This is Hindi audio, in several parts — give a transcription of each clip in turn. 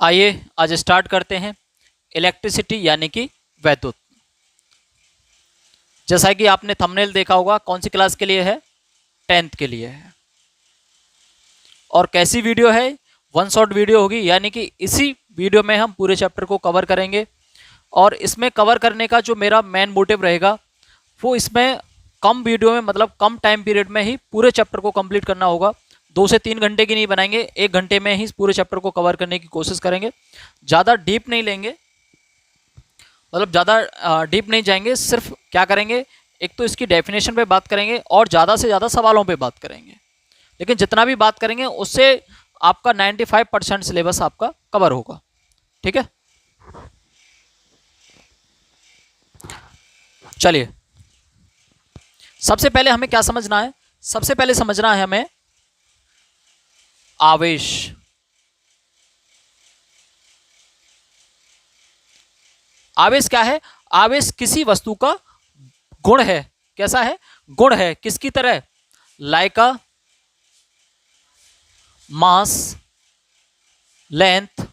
आइए आज स्टार्ट करते हैं इलेक्ट्रिसिटी यानी कि वैद्युत। जैसा कि आपने थंबनेल देखा होगा, कौन सी क्लास के लिए है? 10th के लिए है। और कैसी वीडियो है? वन शॉट वीडियो होगी, यानी कि इसी वीडियो में हम पूरे चैप्टर को कवर करेंगे। और इसमें कवर करने का जो मेरा मेन मोटिव रहेगा वो इसमें कम वीडियो में, मतलब कम टाइम पीरियड में ही पूरे चैप्टर को कंप्लीट करना होगा। 2 से 3 घंटे की नहीं बनाएंगे, 1 घंटे में ही पूरे चैप्टर को कवर करने की कोशिश करेंगे। ज़्यादा डीप नहीं लेंगे, मतलब ज़्यादा डीप नहीं जाएंगे। सिर्फ क्या करेंगे, एक तो इसकी डेफिनेशन पे बात करेंगे और ज़्यादा से ज़्यादा सवालों पे बात करेंगे। लेकिन जितना भी बात करेंगे उससे आपका 95% सिलेबस आपका कवर होगा। ठीक है, चलिए सबसे पहले हमें क्या समझना है? सबसे पहले समझना है हमें आवेश। आवेश क्या है? आवेश किसी वस्तु का गुण है। कैसा है? गुण है। किसकी तरह? लाइका, मास, लेंथ।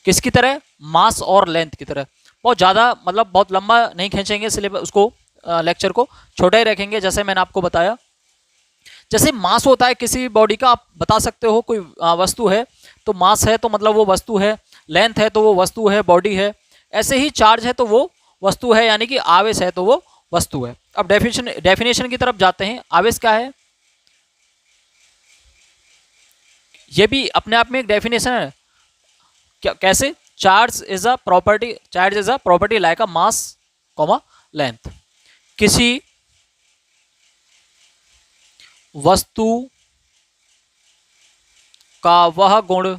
किसकी तरह? मास और लेंथ की तरह। बहुत ज़्यादा, मतलब बहुत लंबा नहीं खींचेंगे सिलेबस, उसको लेक्चर को छोटा ही रखेंगे। जैसे मैंने आपको बताया, जैसे मास होता है किसी बॉडी का, आप बता सकते हो कोई वस्तु है तो मास है तो मतलब वो वस्तु है, लेंथ है तो वो वस्तु है, बॉडी है। ऐसे ही चार्ज है तो वो वस्तु है, यानी कि आवेश है तो वो वस्तु है। अब डेफिनेशन की तरफ जाते हैं। आवेश क्या है? ये भी अपने आप में एक डेफिनेशन है। कैसे? Charge is a property like a mass comma length. किसी वस्तु का वह गुण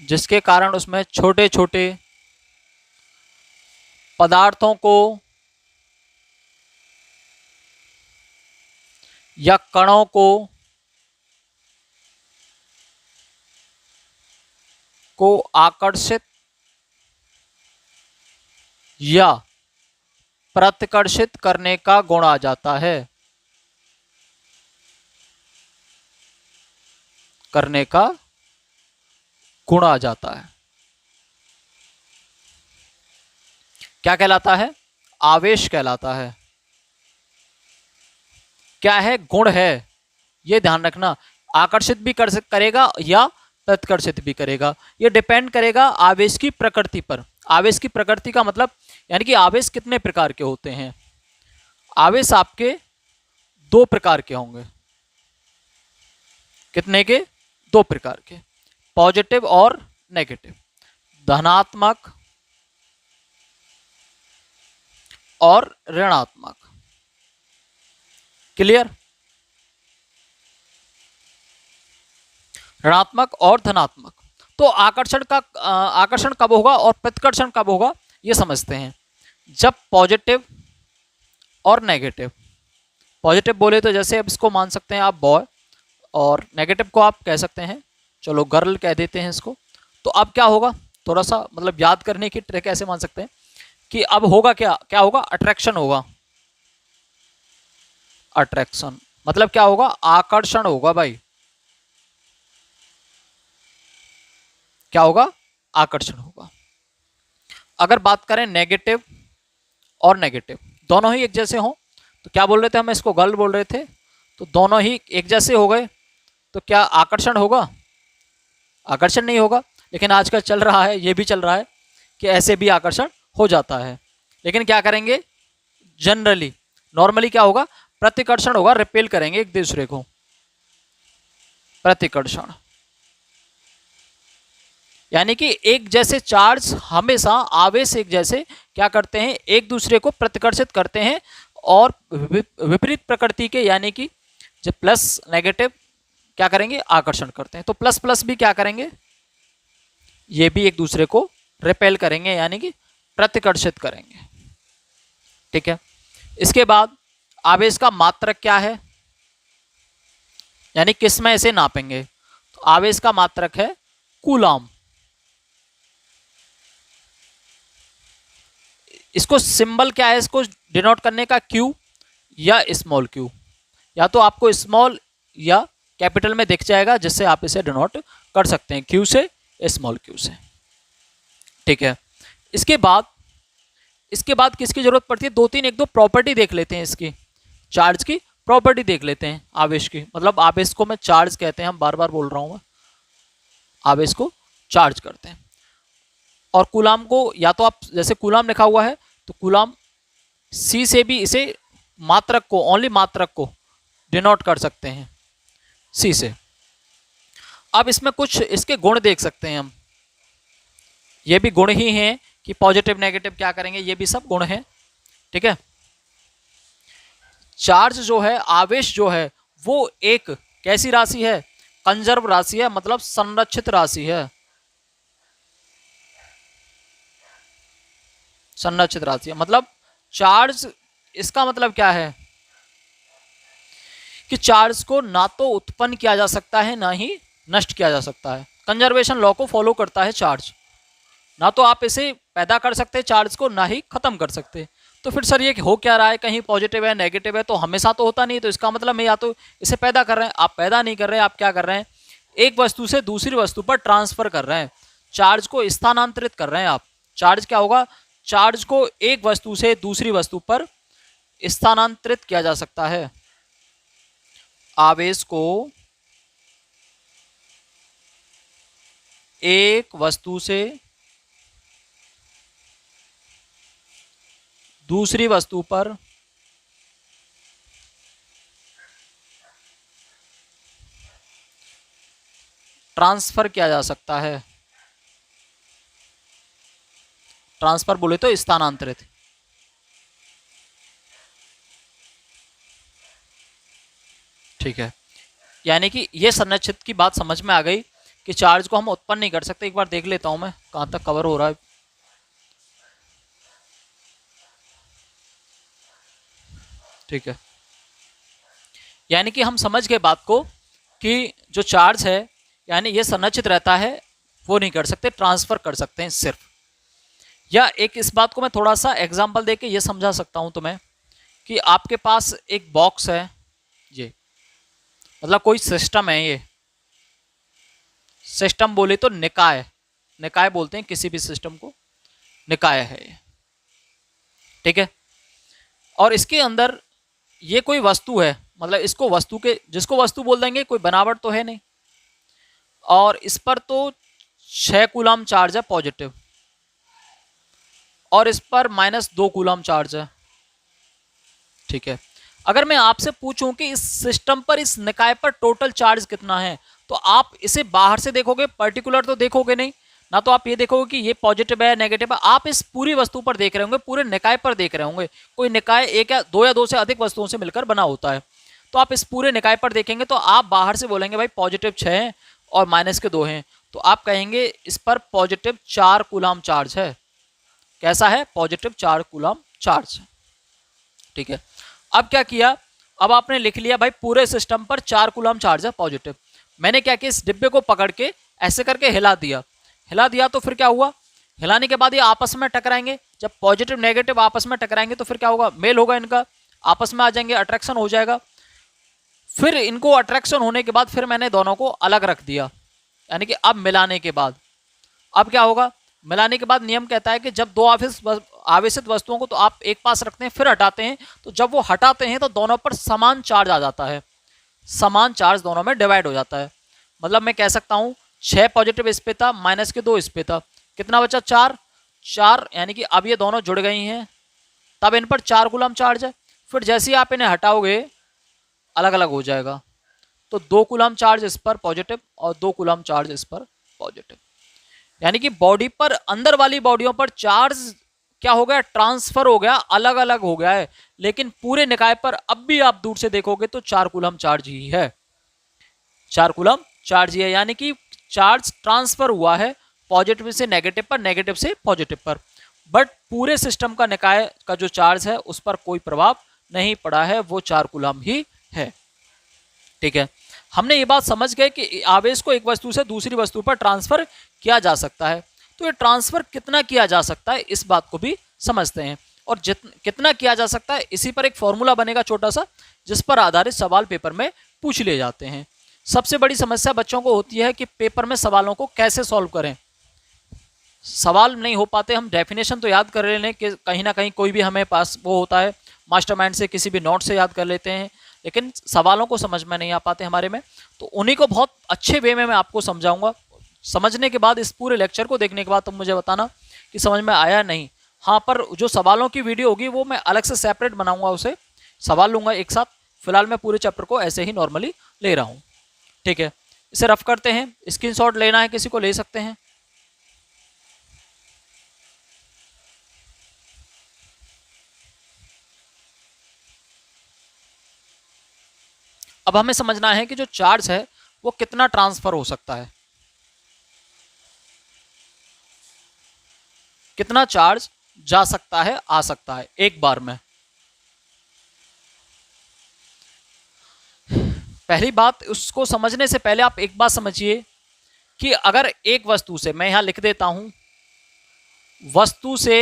जिसके कारण उसमें छोटे छोटे पदार्थों को या कणों को आकर्षित या प्रतिकर्षित करने का गुण आ जाता है। करने का गुण आ जाता है। क्या कहलाता है? आवेश कहलाता है। क्या है? गुण है। ये ध्यान रखना, आकर्षित भी करेगा या प्रतिकर्षित भी करेगा। ये डिपेंड करेगा आवेश की प्रकृति पर। आवेश की प्रकृति का मतलब, यानी कि आवेश कितने प्रकार के होते हैं। आवेश आपके 2 प्रकार के होंगे। कितने के? 2 प्रकार के, पॉजिटिव और नेगेटिव, धनात्मक और ऋणात्मक। क्लियर? ऋणात्मक और धनात्मक। तो आकर्षण कब होगा और प्रतिकर्षण कब होगा, ये समझते हैं। जब पॉजिटिव और नेगेटिव, पॉजिटिव बोले तो जैसे अब इसको मान सकते हैं आप बॉय, और नेगेटिव को आप कह सकते हैं, चलो गर्ल कह देते हैं इसको। तो अब क्या होगा, थोड़ा सा मतलब याद करने की ट्रिक ऐसे मान सकते हैं कि अब होगा क्या होगा? अट्रैक्शन होगा। अट्रैक्शन मतलब क्या होगा? आकर्षण होगा भाई। क्या होगा? आकर्षण होगा। अगर बात करें नेगेटिव और नेगेटिव, दोनों ही एक जैसे हों, तो क्या बोल रहे थे हम? इसको गर्ल बोल रहे थे, तो दोनों ही एक जैसे हो गए तो क्या आकर्षण होगा? आकर्षण नहीं होगा। लेकिन आजकल चल रहा है, ये भी चल रहा है कि ऐसे भी आकर्षण हो जाता है। लेकिन क्या करेंगे, जनरली नॉर्मली क्या होगा? प्रतिकर्षण होगा, रिपेल करेंगे एक दूसरे को। प्रतिकर्षण यानी कि एक जैसे चार्ज हमेशा, आवेश एक जैसे क्या करते हैं? एक दूसरे को प्रतिकर्षित करते हैं। और विपरीत प्रकृति के, यानी कि जब प्लस नेगेटिव क्या करेंगे? आकर्षण करते हैं। तो प्लस प्लस भी क्या करेंगे? ये भी एक दूसरे को रिपेल करेंगे, यानी कि प्रतिकर्षित करेंगे। ठीक है। इसके बाद आवेश का मात्रक क्या है, यानी किस में इसे नापेंगे, तो आवेश का मात्रक है कूलाम। इसको सिंबल क्या है इसको डिनोट करने का, क्यू या स्मॉल क्यू, या तो आपको स्मॉल या कैपिटल में दिख जाएगा जिससे आप इसे डिनोट कर सकते हैं, क्यू से स्मॉल क्यू से। ठीक है, इसके बाद किसकी जरूरत पड़ती है, एक दो प्रॉपर्टी देख लेते हैं इसकी, चार्ज की प्रॉपर्टी देख लेते हैं आवेश की, मतलब आवेश को मैं चार्ज कहते हैं, हम बार बार बोल रहा हूं मैं, आवेश को चार्ज करते हैं। और कूलाम को या तो आप जैसे कूलाम लिखा हुआ है तो कूलाम सी से भी इसे मात्रक को, ओनली मात्रक को डिनोट कर सकते हैं सी से। अब इसमें कुछ इसके गुण देख सकते हैं हम, ये भी गुण ही हैं कि पॉजिटिव नेगेटिव क्या करेंगे, ये भी सब गुण हैं। ठीक है, चार्ज जो है, आवेश जो है, वो एक कैसी राशि है, कंजर्व राशि है, मतलब संरक्षित राशि है, संरक्षित राशि है। मतलब चार्ज, इसका मतलब क्या है कि चार्ज को ना तो उत्पन्न किया जा सकता है ना ही नष्ट किया जा सकता है, कंजर्वेशन लॉ को फॉलो करता है चार्ज। ना तो आप इसे पैदा कर सकते हैं चार्ज को, ना ही खत्म कर सकते। तो फिर सर ये हो क्या रहा है, कहीं पॉजिटिव है नेगेटिव है, तो हमेशा तो होता नहीं, तो इसका मतलब मैं या तो इसे पैदा कर रहे हैं, आप पैदा नहीं कर रहे हैं, आप क्या कर रहे हैं, एक वस्तु से दूसरी वस्तु पर ट्रांसफर कर रहे हैं, चार्ज को स्थानांतरित कर रहे हैं आप। चार्ज क्या होगा, चार्ज को एक वस्तु से दूसरी वस्तु पर स्थानांतरित किया जा सकता है, आवेश को एक वस्तु से दूसरी वस्तु पर ट्रांसफर किया जा सकता है, ट्रांसफर बोले तो स्थानांतरित। ठीक है, यानी कि ये संरक्षित की बात समझ में आ गई कि चार्ज को हम उत्पन्न नहीं कर सकते। एक बार देख लेता हूं मैं कहां तक कवर हो रहा है। ठीक है, यानी कि हम समझ गए बात को कि जो चार्ज है यानी ये संरक्षित रहता है, वो नहीं कर सकते, ट्रांसफर कर सकते हैं सिर्फ। या एक इस बात को मैं थोड़ा सा एग्जांपल देके ये समझा सकता हूं तुम्हें कि आपके पास एक बॉक्स है, ये मतलब कोई सिस्टम है, ये सिस्टम बोले तो निकाय, निकाय बोलते हैं किसी भी सिस्टम को, निकाय है ये। ठीक है, और इसके अंदर ये कोई वस्तु है, मतलब इसको वस्तु के, जिसको वस्तु बोल देंगे, कोई बनावट तो है नहीं, और इस पर तो 6 कूलाम चार्ज है पॉजिटिव, और इस पर -2 कूलाम चार्ज है। ठीक है, अगर मैं आपसे पूछूं कि इस सिस्टम पर, इस निकाय पर टोटल चार्ज कितना है, तो आप इसे बाहर से देखोगे, पर्टिकुलर तो देखोगे नहीं ना, तो आप ये देखोगे कि ये पॉजिटिव है नेगेटिव है, आप इस पूरी वस्तु पर देख रहे होंगे, पूरे निकाय पर देख रहे होंगे। कोई निकाय एक या दो से अधिक वस्तुओं से मिलकर बना होता है, तो आप इस पूरे निकाय पर देखेंगे तो आप बाहर से बोलेंगे भाई पॉजिटिव 6 हैं और -2 हैं, तो आप कहेंगे इस पर पॉजिटिव 4 कूलाम चार्ज है। कैसा है, पॉजिटिव 4 कूलाम चार्ज। ठीक है, अब क्या किया, अब आपने लिख लिया भाई पूरे सिस्टम पर 4 कूलाम चार्ज है पॉजिटिव। मैंने क्या किया, इस डिब्बे को पकड़ के ऐसे करके हिला दिया, तो फिर क्या हुआ, हिलाने के बाद ये आपस में टकराएंगे। जब पॉजिटिव नेगेटिव आपस में टकराएंगे तो फिर क्या होगा, मेल होगा, इनका आपस में आ जाएंगे, अट्रैक्शन हो जाएगा। फिर इनको अट्रैक्शन होने के बाद फिर मैंने दोनों को अलग रख दिया, यानी कि अब मिलाने के बाद अब क्या होगा, मिलाने के बाद नियम कहता है कि जब दो आवेशित वस्तुओं को तो आप एक पास रखते हैं फिर हटाते हैं, तो जब वो हटाते हैं तो दोनों पर समान चार्ज आ जाता है, समान चार्ज दोनों में डिवाइड हो जाता है। मतलब मैं कह सकता हूं 6 पॉजिटिव इस पे था, -2 इस पे था, कितना बचा, 4, यानी कि अब ये दोनों जुड़ गई हैं, तब इन पर 4 कूलम चार्ज है। फिर जैसे ही आप इन्हें हटाओगे अलग अलग हो जाएगा, तो 2 कूलम चार्ज इस पर पॉजिटिव और 2 कूलम चार्ज इस पर पॉजिटिव, यानी कि बॉडी पर, अंदर वाली बॉडियों पर चार्ज क्या हो गया, ट्रांसफर हो गया, अलग अलग हो गया है। लेकिन पूरे निकाय पर अब भी आप दूर से देखोगे तो 4 कूलम चार्ज ही है, 4 कूलम चार्ज ही है, यानी कि चार्ज ट्रांसफर हुआ है पॉजिटिव से नेगेटिव पर, नेगेटिव से पॉजिटिव पर, बट पूरे सिस्टम का निकाय का जो चार्ज है उस पर कोई प्रभाव नहीं पड़ा है, वो 4 कूलम ही है। ठीक है, हमने ये बात समझ गए कि आवेश को एक वस्तु से दूसरी वस्तु पर ट्रांसफर किया जा सकता है। तो ये ट्रांसफर कितना किया जा सकता है, इस बात को भी समझते हैं। और कितना किया जा सकता है, इसी पर एक फॉर्मूला बनेगा छोटा सा, जिस पर आधारित सवाल पेपर में पूछ लिए जाते हैं। सबसे बड़ी समस्या बच्चों को होती है कि पेपर में सवालों को कैसे सॉल्व करें। सवाल नहीं हो पाते, हम डेफिनेशन तो याद कर लें कि कहीं ना कहीं कोई भी हमें पास वो होता है, मास्टरमाइंड से किसी भी नोट से याद कर लेते हैं, लेकिन सवालों को समझ में नहीं आ पाते हमारे में। तो उन्हीं को बहुत अच्छे वे में मैं आपको समझाऊंगा। समझने के बाद, इस पूरे लेक्चर को देखने के बाद तुम मुझे बताना कि समझ में आया नहीं। हाँ, पर जो सवालों की वीडियो होगी वो मैं अलग से सेपरेट बनाऊंगा, उसे सवाल लूंगा एक साथ। फिलहाल मैं पूरे चैप्टर को ऐसे ही नॉर्मली ले रहा हूँ। ठीक है, इसे रफ करते हैं। स्क्रीनशॉट लेना है किसी को, ले सकते हैं। अब हमें समझना है कि जो चार्ज है वो कितना ट्रांसफर हो सकता है, कितना चार्ज जा सकता है, आ सकता है एक बार में। पहली बात, उसको समझने से पहले आप एक बात समझिए कि अगर एक वस्तु से, मैं यहां लिख देता हूं, वस्तु से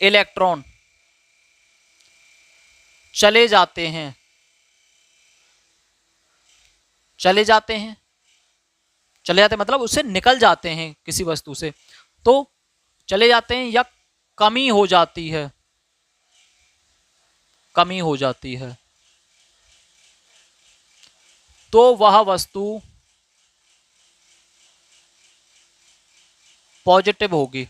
इलेक्ट्रॉन चले जाते हैं, चले जाते हैं, चले जाते मतलब उससे निकल जाते हैं किसी वस्तु से, तो चले जाते हैं या कमी हो जाती है, कमी हो जाती है, तो वह वस्तु पॉजिटिव होगी।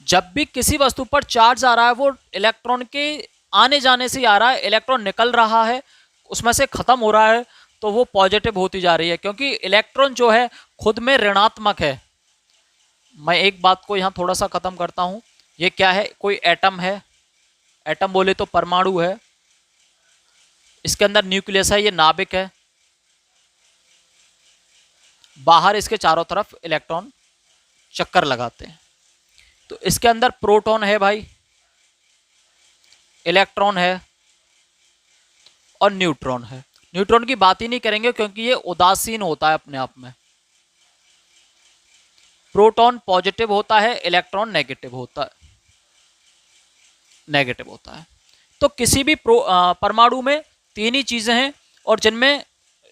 जब भी किसी वस्तु पर चार्ज आ रहा है, वो इलेक्ट्रॉन के आने जाने से आ रहा है, इलेक्ट्रॉन निकल रहा है, उसमें से खत्म हो रहा है, तो वो पॉजिटिव होती जा रही है, क्योंकि इलेक्ट्रॉन जो है खुद में ऋणात्मक है। मैं एक बात को यहां थोड़ा सा खत्म करता हूं। ये क्या है, कोई एटम है, एटम बोले तो परमाणु है, इसके अंदर न्यूक्लियस है, ये नाभिक है, बाहर इसके चारों तरफ इलेक्ट्रॉन चक्कर लगाते हैं। तो इसके अंदर प्रोटॉन है भाई, इलेक्ट्रॉन है और न्यूट्रॉन है। न्यूट्रॉन की बात ही नहीं करेंगे क्योंकि ये उदासीन होता है अपने आप में। प्रोटॉन पॉजिटिव होता है, इलेक्ट्रॉन नेगेटिव होता है, नेगेटिव होता है। तो किसी भी परमाणु में तीन ही चीजें हैं, और जिनमें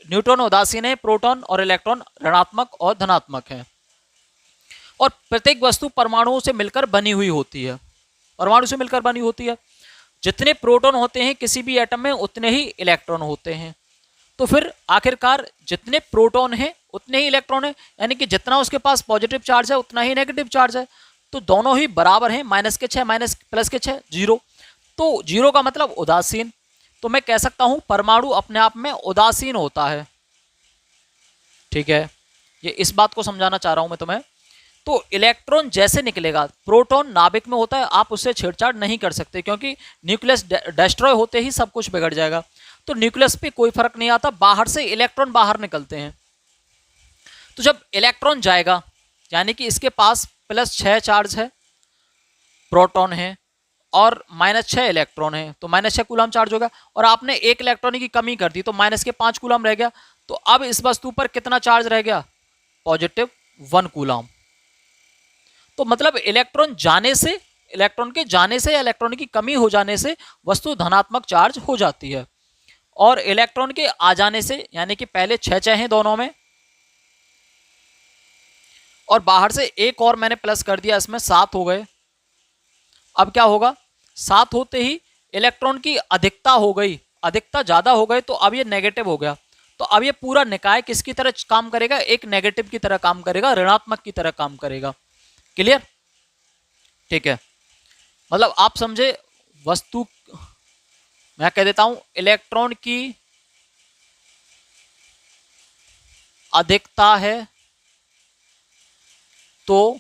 न्यूट्रॉन उदासीन है, प्रोटॉन और इलेक्ट्रॉन ऋणात्मक और धनात्मक है। और प्रत्येक वस्तु परमाणुओं से मिलकर बनी हुई होती है, परमाणु से मिलकर बनी होती है। जितने प्रोटॉन होते हैं किसी भी एटम में, उतने ही इलेक्ट्रॉन होते हैं। तो फिर आखिरकार जितने प्रोटॉन हैं उतने ही इलेक्ट्रॉन हैं, यानी कि जितना उसके पास पॉजिटिव चार्ज है उतना ही नेगेटिव चार्ज है। तो दोनों ही बराबर हैं, माइनस के 6 माइनस प्लस के 6 जीरो। तो जीरो का मतलब उदासीन। तो मैं कह सकता हूं परमाणु अपने आप में उदासीन होता है। ठीक है, ये इस बात को समझाना चाह रहा हूं मैं तुम्हें। तो इलेक्ट्रॉन जैसे निकलेगा, प्रोटॉन नाभिक में होता है, आप उससे छेड़छाड़ नहीं कर सकते, क्योंकि न्यूक्लियस डिस्ट्रॉय होते ही सब कुछ बिगड़ जाएगा। तो न्यूक्लियस पे कोई फर्क नहीं आता, बाहर से इलेक्ट्रॉन बाहर निकलते हैं। तो जब इलेक्ट्रॉन जाएगा, यानी कि इसके पास +6 चार्ज है, प्रोटॉन है, और -6 इलेक्ट्रॉन है, तो -6 कूलम चार्ज होगा। और आपने एक इलेक्ट्रॉन की कमी कर दी, तो -5 कूलम रह गया। तो अब इस वस्तु पर कितना चार्ज रह गया, +1 कूलम। तो मतलब इलेक्ट्रॉन जाने से, इलेक्ट्रॉन के जाने से या इलेक्ट्रॉन की कमी हो जाने से वस्तु धनात्मक चार्ज हो जाती है, और इलेक्ट्रॉन के आ जाने से, यानी कि पहले 6 हैं दोनों में, और बाहर से एक और मैंने प्लस कर दिया, इसमें 7 हो गए। अब क्या होगा, 7 होते ही इलेक्ट्रॉन की अधिकता हो गई, अधिकता ज्यादा हो गई, तो अब ये नेगेटिव हो गया। तो अब ये पूरा निकाय किसकी तरह काम करेगा, एक नेगेटिव की तरह काम करेगा, ऋणात्मक की तरह काम करेगा। क्लियर? ठीक है, मतलब आप समझे। वस्तु, मैं कह देता हूं, इलेक्ट्रॉन की अधिकता है तो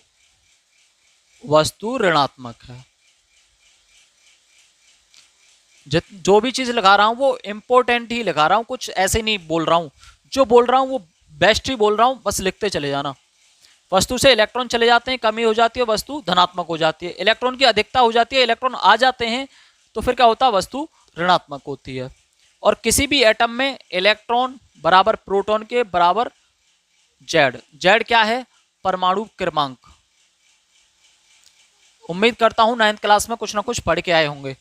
वस्तु ऋणात्मक है। जो भी चीज लगा रहा हूं वो इंपॉर्टेंट ही लगा रहा हूं, कुछ ऐसे नहीं बोल रहा हूं, जो बोल रहा हूं वो बेस्ट ही बोल रहा हूं, बस लिखते चले जाना। वस्तु से इलेक्ट्रॉन चले जाते हैं, कमी हो जाती है, वस्तु धनात्मक हो जाती है। इलेक्ट्रॉन की अधिकता हो जाती है, इलेक्ट्रॉन आ जाते हैं तो फिर क्या होता है, वस्तु ऋणात्मक होती है। और किसी भी एटम में इलेक्ट्रॉन बराबर प्रोटॉन के बराबर जेड। जेड क्या है, परमाणु क्रमांक। उम्मीद करता हूं 9th क्लास में कुछ ना कुछ पढ़ के आए होंगे।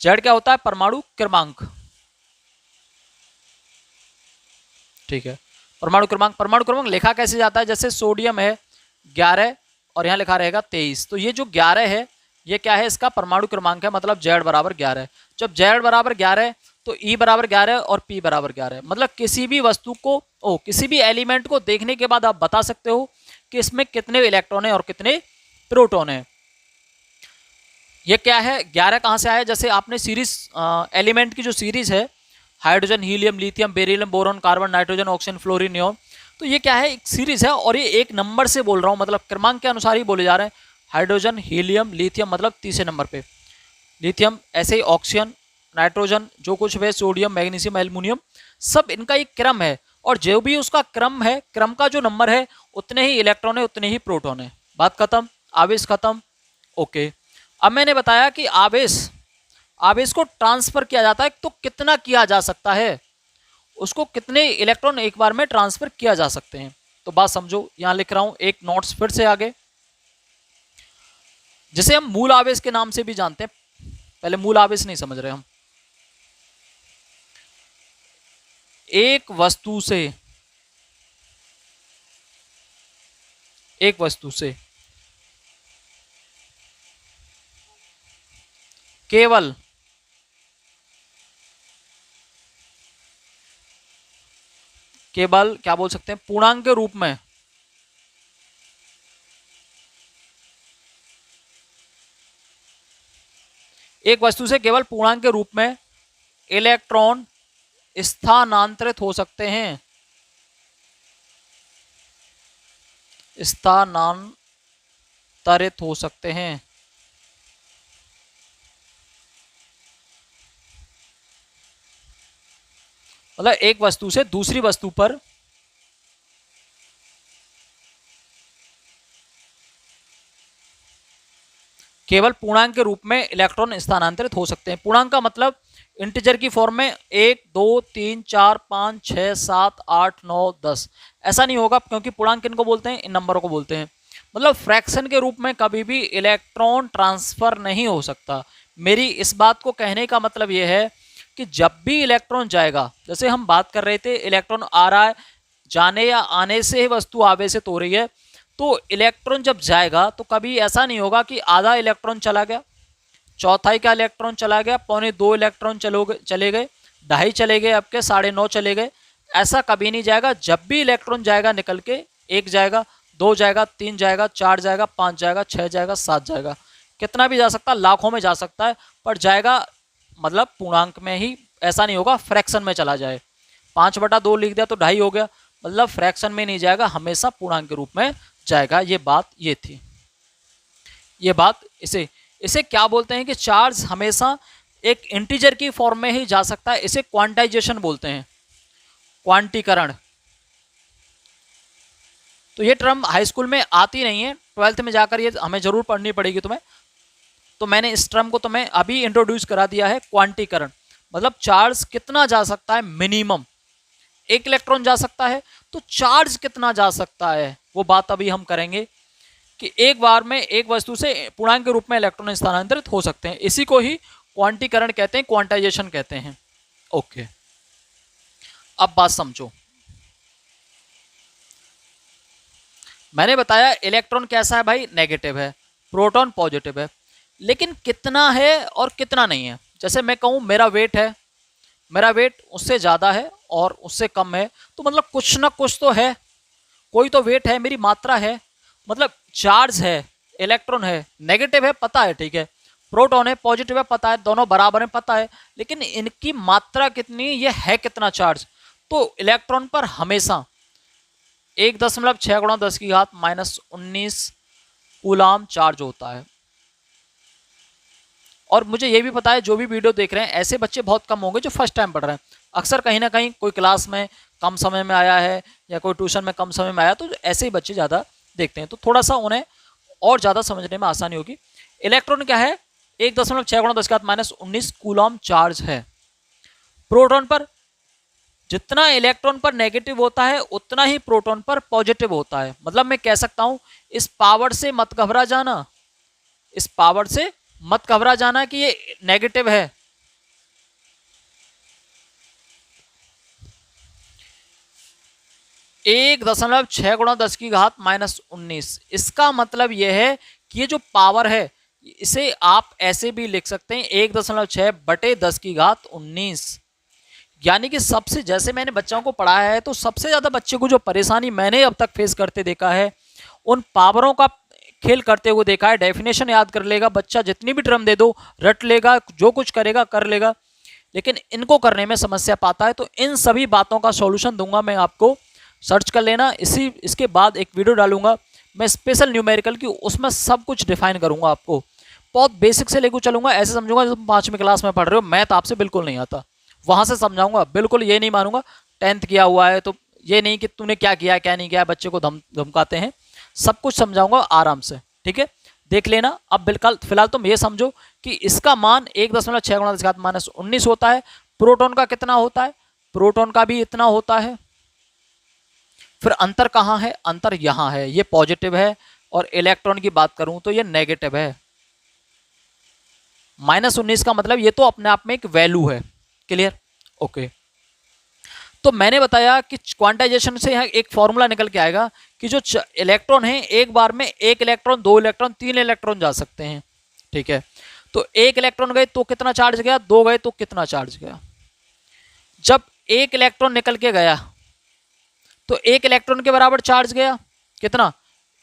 जेड क्या होता है, परमाणु क्रमांक। ठीक है, परमाणु क्रमांक। परमाणु क्रमांक लिखा कैसे जाता है, जैसे सोडियम है 11 और यहाँ लिखा रहेगा 23, तो ये जो 11 है ये क्या है, इसका परमाणु क्रमांक है, मतलब जेड बराबर 11। जब जेड बराबर 11 तो ई बराबर 11 और पी बराबर 11। मतलब किसी भी वस्तु को किसी भी एलिमेंट को देखने के बाद आप बता सकते हो कि इसमें कितने इलेक्ट्रॉन है और कितने प्रोटॉन है। ये क्या है, 11 कहाँ से आया, जैसे आपने सीरीज एलिमेंट की जो सीरीज है, hydrogen, helium, lithium, beryllium, boron, carbon, nitrogen, oxygen, fluorine, neon, तो ये क्या है, एक सीरीज है और ये एक नंबर से बोल रहा हूँ, मतलब क्रमांक के अनुसार ही बोले जा रहे हैं। हाइड्रोजन, हीलियम, लिथियम मतलब तीसरे नंबर पे, लिथियम, ऐसे ही ऑक्सीजन, नाइट्रोजन, जो कुछ है, सोडियम, मैग्नीशियम, एल्युमिनियम, सब इनका एक क्रम है और जो भी उसका क्रम है, क्रम का जो नंबर है उतने ही इलेक्ट्रॉन है, उतने ही प्रोटॉन है। बात खत्म, आवेश खत्म। ओके, अब मैंने बताया कि आवेश को ट्रांसफर किया जाता है तो कितना किया जा सकता है, उसको कितने इलेक्ट्रॉन एक बार में ट्रांसफर किया जा सकते हैं। तो बात समझो, यहां लिख रहा हूं एक नोट्स फिर से आगे, जिसे हम मूल आवेश के नाम से भी जानते हैं। पहले मूल आवेश नहीं समझ रहे हम। एक वस्तु से केवल क्या बोल सकते हैं, पूर्णांक के रूप में एक वस्तु से केवल पूर्णांक के रूप में इलेक्ट्रॉन स्थानांतरित हो सकते हैं। स्थानांतरित हो सकते हैं। मतलब एक वस्तु से दूसरी वस्तु पर केवल पूर्णांक के रूप में इलेक्ट्रॉन स्थानांतरित हो सकते हैं। पूर्णांक का मतलब इंटीजर की फॉर्म में 1 2 3 4 5 6 7 8 9 10 ऐसा नहीं होगा, क्योंकि पूर्णांक इनको बोलते हैं, इन नंबरों को बोलते हैं। मतलब फ्रैक्शन के रूप में कभी भी इलेक्ट्रॉन ट्रांसफर नहीं हो सकता। मेरी इस बात को कहने का मतलब यह है कि जब भी इलेक्ट्रॉन जाएगा, जैसे हम बात कर रहे थे इलेक्ट्रॉन आ रहा है, जाने या आने से ही वस्तु आवेशित हो रही है, तो इलेक्ट्रॉन जब जाएगा तो कभी ऐसा नहीं होगा कि आधा इलेक्ट्रॉन चला गया, चौथाई का इलेक्ट्रॉन चला गया, 1.25 इलेक्ट्रॉन चले गए, 2.5 चले गए, आपके 9.5 चले गए, ऐसा कभी नहीं जाएगा। जब भी इलेक्ट्रॉन जाएगा निकल के, 1 जाएगा, 2 जाएगा, 3 जाएगा, 4 जाएगा, 5 जाएगा, 6 जाएगा, 7 जाएगा, कितना भी जा सकता है, लाखों में जा सकता है, पर जाएगा मतलब पूर्णांक में ही। ऐसा नहीं होगा फ्रैक्शन में चला जाए, 5/2 लिख दिया तो 2.5 हो गया, मतलब फ्रैक्शन में नहीं जाएगा, हमेशा पूर्णांक के रूप में जाएगा। ये बात ये थी, ये बात इसे क्या बोलते हैं कि चार्ज हमेशा एक इंटीजर की फॉर्म में ही जा सकता है, इसे क्वांटाइजेशन बोलते हैं, क्वांटीकरण। तो ये टर्म हाई स्कूल में आती नहीं है, 12th में जाकर ये हमें जरूर पढ़नी पड़ेगी तुम्हें, तो मैंने इस टर्म को तुम्हें अभी इंट्रोड्यूस करा दिया है, क्वांटीकरण। मतलब चार्ज कितना जा सकता है, मिनिमम 1 इलेक्ट्रॉन जा सकता है, तो चार्ज कितना जा सकता है वो बात अभी हम करेंगे कि एक बार में एक वस्तु से पूर्णांक के रूप में इलेक्ट्रॉन स्थानांतरित हो सकते हैं। इसी को ही क्वांटीकरण कहते हैं, क्वांटाइजेशन कहते हैं। ओके, अब बात समझो। मैंने बताया इलेक्ट्रॉन कैसा है भाई, नेगेटिव है, प्रोटॉन पॉजिटिव है, लेकिन कितना है और कितना नहीं है। जैसे मैं कहूँ मेरा वेट है, मेरा वेट उससे ज़्यादा है और उससे कम है, तो मतलब कुछ ना कुछ तो है, कोई तो वेट है, मेरी मात्रा है, मतलब चार्ज है, इलेक्ट्रॉन है, नेगेटिव है पता है, ठीक है, प्रोटॉन है, पॉजिटिव है पता है, दोनों बराबर हैं पता है, लेकिन इनकी मात्रा कितनी, ये है कितना चार्ज। तो इलेक्ट्रॉन पर हमेशा 1.6 × 10⁻⁻19 कूलाम चार्ज होता है। और मुझे ये भी पता है जो भी वीडियो देख रहे हैं ऐसे बच्चे बहुत कम होंगे जो फर्स्ट टाइम पढ़ रहे हैं। अक्सर कहीं ना कहीं कोई क्लास में कम समय में आया है या कोई ट्यूशन में कम समय में आया, तो ऐसे ही बच्चे ज़्यादा देखते हैं तो थोड़ा सा उन्हें और ज़्यादा समझने में आसानी होगी। इलेक्ट्रॉन क्या है? 1.6 गुणा 10⁻⁻19 कूलम चार्ज है। प्रोटॉन पर जितना इलेक्ट्रॉन पर नेगेटिव होता है उतना ही प्रोटॉन पर पॉजिटिव होता है। मतलब मैं कह सकता हूं इस पावर से मत घबरा जाना, इस पावर से मत घबरा जाना कि ये नेगेटिव है। 1.6 गुणा 10⁻⁻19 इसका मतलब यह है कि ये जो पावर है इसे आप ऐसे भी लिख सकते हैं 1.6 बटे 10⁻19। यानी कि सबसे, जैसे मैंने बच्चों को पढ़ाया है तो सबसे ज़्यादा बच्चे को जो परेशानी मैंने अब तक फेस करते देखा है, उन पावरों का खेल करते हुए देखा है। डेफिनेशन याद कर लेगा बच्चा, जितनी भी टर्म दे दो रट लेगा, जो कुछ करेगा कर लेगा, लेकिन इनको करने में समस्या पाता है। तो इन सभी बातों का सॉल्यूशन दूंगा मैं आपको, सर्च कर लेना। इसके बाद एक वीडियो डालूंगा मैं स्पेशल न्यूमेरिकल की, उसमें सब कुछ डिफाइन करूंगा आपको, बहुत बेसिक से लेकर चलूंगा। ऐसे समझूंगा जब 5वीं क्लास में पढ़ रहे हो, मैथ आपसे बिल्कुल नहीं आता, वहां से समझाऊंगा। बिल्कुल ये नहीं मानूंगा 10th किया हुआ है तो ये नहीं कि तूने क्या किया क्या नहीं किया, बच्चे को धमकाते हैं। सब कुछ समझाऊंगा आराम से, ठीक है, देख लेना। अब बिल्कुल फिलहाल तुम ये समझो कि इसका मान 1.6 गुणा 10⁻⁻19 होता है। प्रोटॉन का कितना होता है? प्रोटॉन का भी इतना होता है। फिर अंतर कहाँ है? अंतर यहाँ है, ये पॉजिटिव है और इलेक्ट्रॉन की बात करूं तो ये नेगेटिव है। -19 का मतलब ये तो अपने आप में एक वैल्यू है। क्लियर? ओके। तो मैंने बताया कि क्वांटाइजेशन से एक फॉर्मूला निकल के आएगा कि जो इलेक्ट्रॉन है एक बार में 1 इलेक्ट्रॉन, 2 इलेक्ट्रॉन, 3 इलेक्ट्रॉन जा सकते हैं, ठीक है। तो 1 इलेक्ट्रॉन गए तो कितना चार्ज गया, 2 गए तो कितना चार्ज गया। जब 1 इलेक्ट्रॉन निकल के गया तो 1 इलेक्ट्रॉन के बराबर चार्ज गया कितना?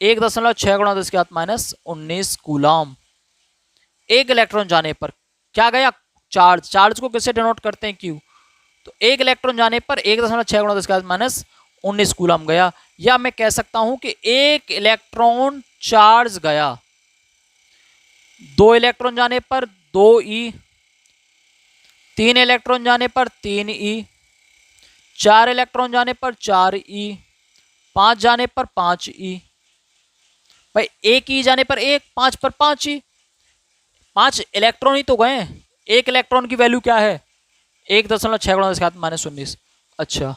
1.6 गुणा 10⁻⁻19 कूलम। 1 इलेक्ट्रॉन जाने पर क्या गया? चार्ज। चार्ज को किससे डिनोट करते हैं? क्यू। तो 1 इलेक्ट्रॉन जाने पर 1.6 गुणा 10⁻⁻19 कूलम गया। या मैं कह सकता हूं कि 1 इलेक्ट्रॉन चार्ज गया। 2 इलेक्ट्रॉन जाने पर 2e, 3 इलेक्ट्रॉन जाने पर 3e, 4 इलेक्ट्रॉन जाने पर 4e, 5 जाने पर 5e। भाई 1 e जाने पर 1, 5 पर 5e। 5 इलेक्ट्रॉन ही तो गए। 1 इलेक्ट्रॉन की वैल्यू क्या है? 1.6 गुणा 10⁻⁻19। अच्छा,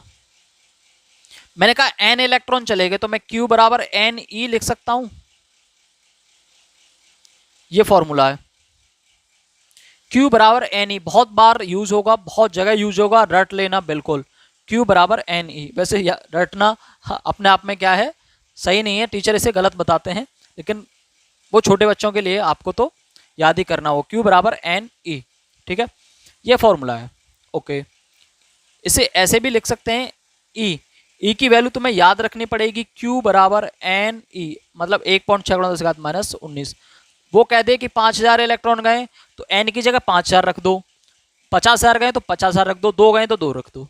मैंने कहा n इलेक्ट्रॉन चले गए तो मैं q बराबर ne लिख सकता हूं। ये फॉर्मूला है, q बराबर ne। बहुत बार यूज होगा, बहुत जगह यूज होगा, रट लेना बिल्कुल। q बराबर ne। वैसे रटना अपने आप में क्या है, सही नहीं है, टीचर इसे गलत बताते हैं, लेकिन वो छोटे बच्चों के लिए आपको तो याद ही करना हो। q बराबर ne, ठीक है, ये फॉर्मूला है। ओके, इसे ऐसे भी लिख सकते हैं e की वैल्यू तुम्हें याद रखनी पड़ेगी। q बराबर ne मतलब 1.6 गुणा 10⁻⁻19। वो कह दे कि 5000 इलेक्ट्रॉन गए तो n की जगह 5000 रख दो, 50,000 गए तो 50,000 रख दो, 2 गए तो 2 रख दो।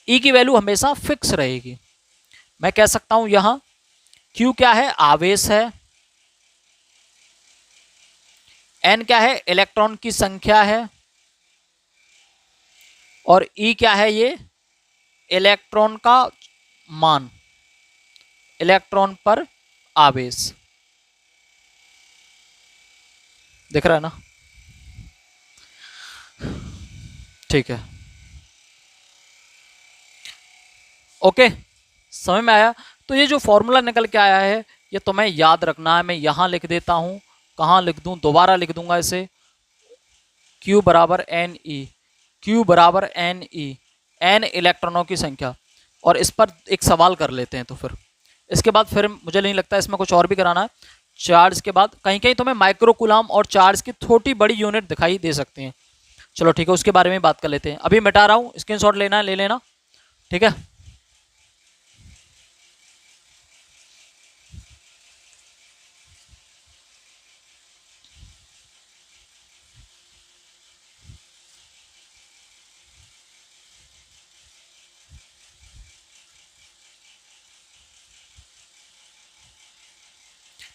e की वैल्यू हमेशा फिक्स रहेगी। मैं कह सकता हूं यहां q क्या है? आवेश है। n क्या है? इलेक्ट्रॉन की संख्या है। और e क्या है? ये इलेक्ट्रॉन का मान, इलेक्ट्रॉन पर आवेश। दिख रहा है ना? ठीक है, ओके, समझ में आया? तो ये जो फॉर्मूला निकल के आया है ये तुम्हें याद रखना है। मैं यहां लिख देता हूं, कहां लिख दूं? दोबारा लिख दूंगा इसे, q बराबर ne, q बराबर ne, n इलेक्ट्रॉनों की संख्या। और इस पर एक सवाल कर लेते हैं तो फिर इसके बाद फिर मुझे नहीं लगता इसमें कुछ और भी कराना है। चार्ज के बाद कहीं कहीं तुम्हें माइक्रो कूलम और चार्ज की छोटी बड़ी यूनिट दिखाई दे सकती हैं। चलो ठीक है, उसके बारे में बात कर लेते हैं। अभी मिटा रहा हूँ, स्क्रीनशॉट लेना है ले लेना, ठीक है।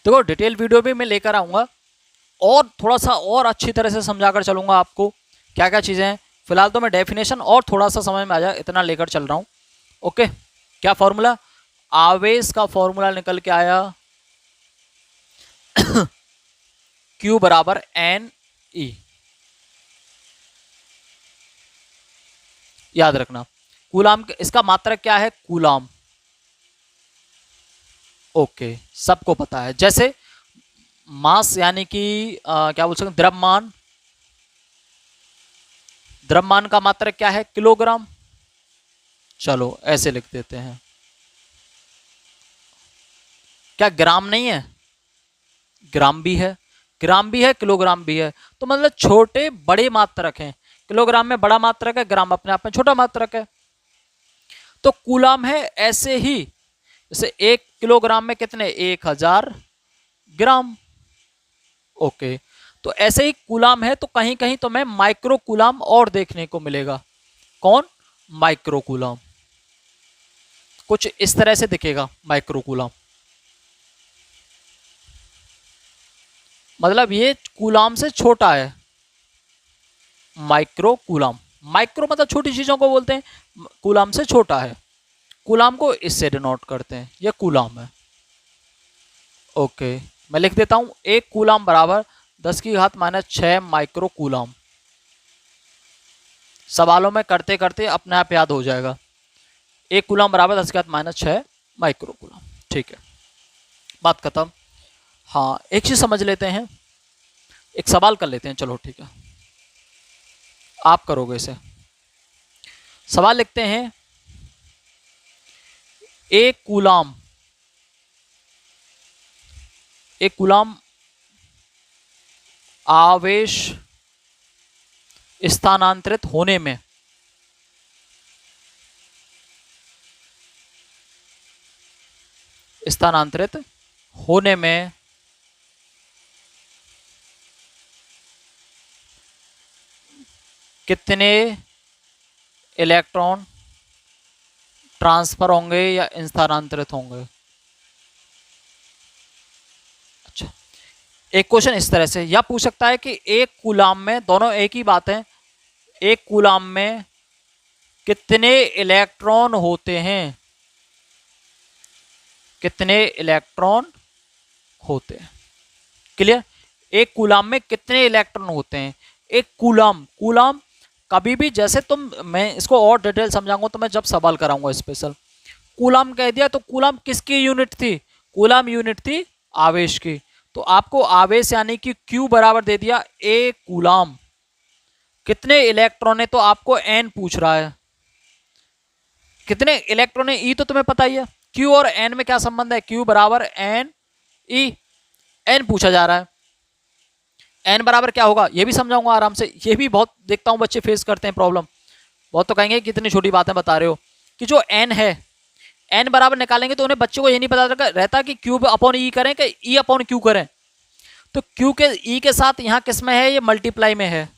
देखो डिटेल वीडियो भी मैं लेकर आऊँगा और थोड़ा सा और अच्छी तरह से समझाकर चलूँगा आपको क्या क्या चीज़ें हैं। फिलहाल तो मैं डेफिनेशन और थोड़ा सा समझ में आ जाए इतना लेकर चल रहा हूँ। ओके, क्या फॉर्मूला? आवेश का फॉर्मूला निकल के आया Q बराबर एन ई। याद रखना कूलाम, इसका मात्रक क्या है? कूलाम। ओके, सबको पता है। जैसे मास यानी कि क्या बोल सकते हैं, द्रव्यमान। द्रव्यमान का मात्रक क्या है? किलोग्राम। चलो ऐसे लिख देते हैं। क्या ग्राम नहीं है? ग्राम भी है, ग्राम भी है, किलोग्राम भी है। तो मतलब छोटे बड़े मात्रक हैं। किलोग्राम में बड़ा मात्रक है, ग्राम अपने आप में छोटा मात्रक है। तो कूलाम है ऐसे ही, जैसे 1 किलोग्राम में कितने? 1000 ग्राम। ओके, तो ऐसे ही कूलाम है, तो कहीं कहीं तो मैं माइक्रो कूलाम और देखने को मिलेगा। कौन? Micro coulomb. कुछ इस तरह से दिखेगा माइक्रो कूलाम। मतलब ये कूलाम से छोटा है, माइक्रो कूलाम। माइक्रो मतलब छोटी चीजों को बोलते हैं, कूलाम से छोटा है। कूलाम को इससे डिनोट करते हैं, ये कूलाम है। ओके, मैं लिख देता हूं, 1 कूलाम बराबर 10⁻⁻6 माइक्रो कूलाम। सवालों में करते करते अपने आप याद हो जाएगा। 1 कूलाम बराबर 10⁻6 माइक्रो कूलाम। ठीक है, बात खत्म। हाँ, एक चीज समझ लेते हैं, एक सवाल कर लेते हैं। चलो ठीक है, आप करोगे इसे। सवाल लिखते हैं, 1 कूलाम, 1 कूलाम आवेश स्थानांतरित होने में कितने इलेक्ट्रॉन ट्रांसफर होंगे या स्थानांतरित होंगे? अच्छा, एक क्वेश्चन इस तरह से या पूछ सकता है कि 1 कूलाम में, दोनों एक ही बात है, 1 कूलाम में कितने इलेक्ट्रॉन होते हैं? कितने इलेक्ट्रॉन होते हैं? क्लियर? 1 कूलाम में कितने इलेक्ट्रॉन होते हैं? 1 कूलाम, कूलाम कभी भी, जैसे मैं इसको और डिटेल समझाऊंगा तो मैं जब सवाल कराऊंगा स्पेशल। कूलाम कह दिया तो कूलाम किसकी यूनिट थी? कूलाम यूनिट थी आवेश की। तो आपको आवेश यानी कि Q बराबर दे दिया 1 कूलाम। कितने इलेक्ट्रॉन है? तो आपको N पूछ रहा है, कितने इलेक्ट्रॉन है? E तो तुम्हें पता ही है। Q और N में क्या संबंध है? Q बराबर N E। N पूछा जा रहा है, N बराबर क्या होगा ये भी समझाऊंगा आराम से। ये भी बहुत देखता हूं बच्चे फेस करते हैं प्रॉब्लम। बहुत तो कहेंगे कितनी छोटी बातें बता रहे हो, कि जो N है, N बराबर निकालेंगे तो उन्हें बच्चों को ये नहीं पता रहता कि Q अपॉन E करें कि E अपॉन Q करें। तो Q के E के साथ यहाँ किस में है? ये मल्टीप्लाई में है।